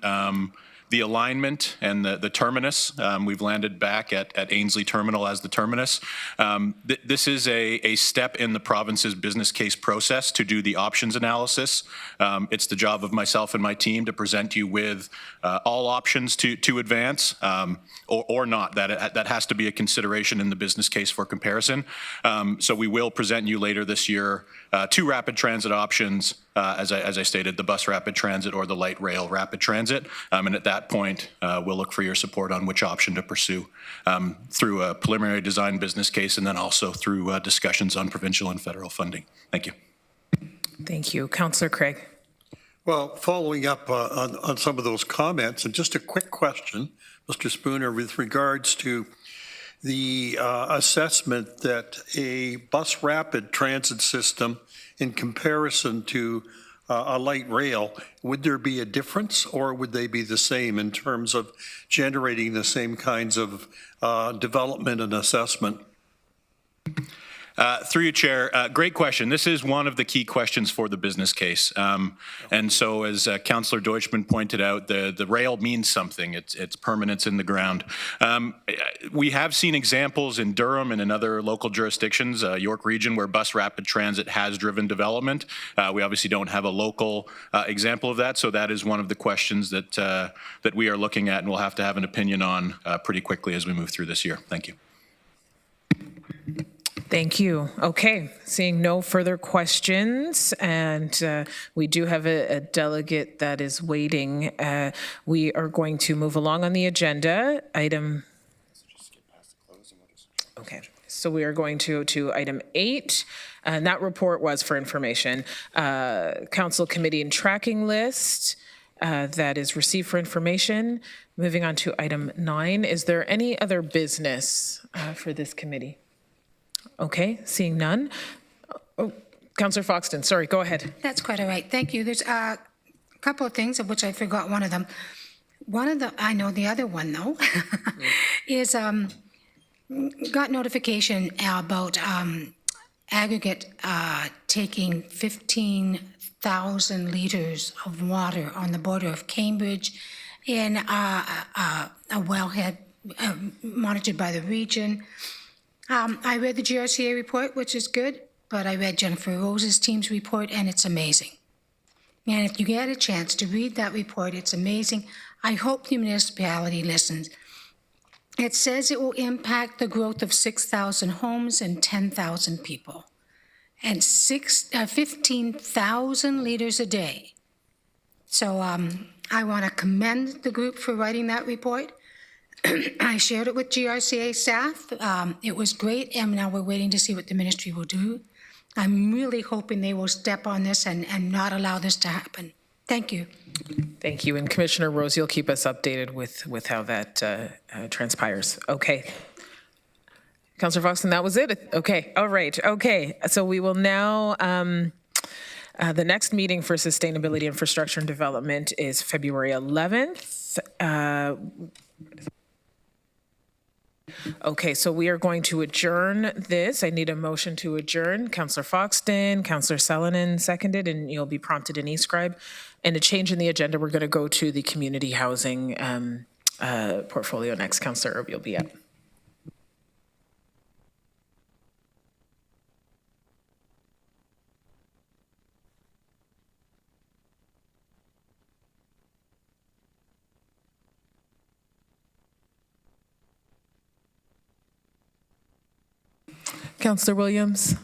the alignment and the terminus. We've landed back at Ainslie Terminal as the terminus. This is a step in the province's business case process to do the options analysis. It's the job of myself and my team to present you with all options to advance or not. That has to be a consideration in the business case for comparison. So we will present you later this year 2 rapid transit options, as I stated, the bus rapid transit or the light rail rapid transit. And at that point, we'll look for your support on which option to pursue through a preliminary design business case and then also through discussions on provincial and federal funding. Thank you. Thank you. Councillor Craig. Well, following up on some of those comments, and just a quick question, Mr. Spooner, with regards to the assessment that a bus rapid transit system in comparison to a light rail, would there be a difference or would they be the same in terms of generating the same kinds of development and assessment? Through you, Chair. Great question. This is one of the key questions for the business case. And so as Councillor Deutschmann pointed out, the rail means something. It's permanence in the ground. We have seen examples in Durham and in other local jurisdictions, York Region, where bus rapid transit has driven development. We obviously don't have a local example of that, so that is one of the questions that we are looking at and we'll have to have an opinion on pretty quickly as we move through this year. Thank you. Thank you. Okay, seeing no further questions, and we do have a delegate that is waiting. We are going to move along on the agenda. Okay, so we are going to item 8, and that report was for information. Council Committee and Tracking List that is received for information. Moving on to item 9, is there any other business for this committee? Okay, seeing none. Oh, Councillor Foxton, sorry, go ahead. That's quite all right. Thank you. There's a couple of things of which I forgot one of them. I know the other one though, is got notification about aggregate taking 15,000 liters of water on the border of Cambridge in a wellhead monitored by the region. I read the GRCA report, which is good, but I read Jennifer Rose's team's report, and it's amazing. And if you get a chance to read that report, it's amazing. I hope the municipality listens. It says it will impact the growth of 6,000 homes and 10,000 people, and 15,000 liters a day. So I want to commend the group for writing that report. I shared it with GRCA staff. It was great, and now we're waiting to see what the ministry will do. I'm really hoping they will step on this and not allow this to happen. Thank you. Thank you. And Commissioner Rose, you'll keep us updated with how that transpires. Okay. Councillor Foxton, that was it? Okay. All right. Okay. So we will now, the next meeting for Sustainability, Infrastructure and Development is February 11th. Okay, so we are going to adjourn this. I need a motion to adjourn. Councillor Foxton, Councillor Salonen seconded, and you'll be prompted in eScribe. And a change in the agenda, we're going to go to the community housing portfolio next. Councillor Erb, you'll be up. Councillor Williams.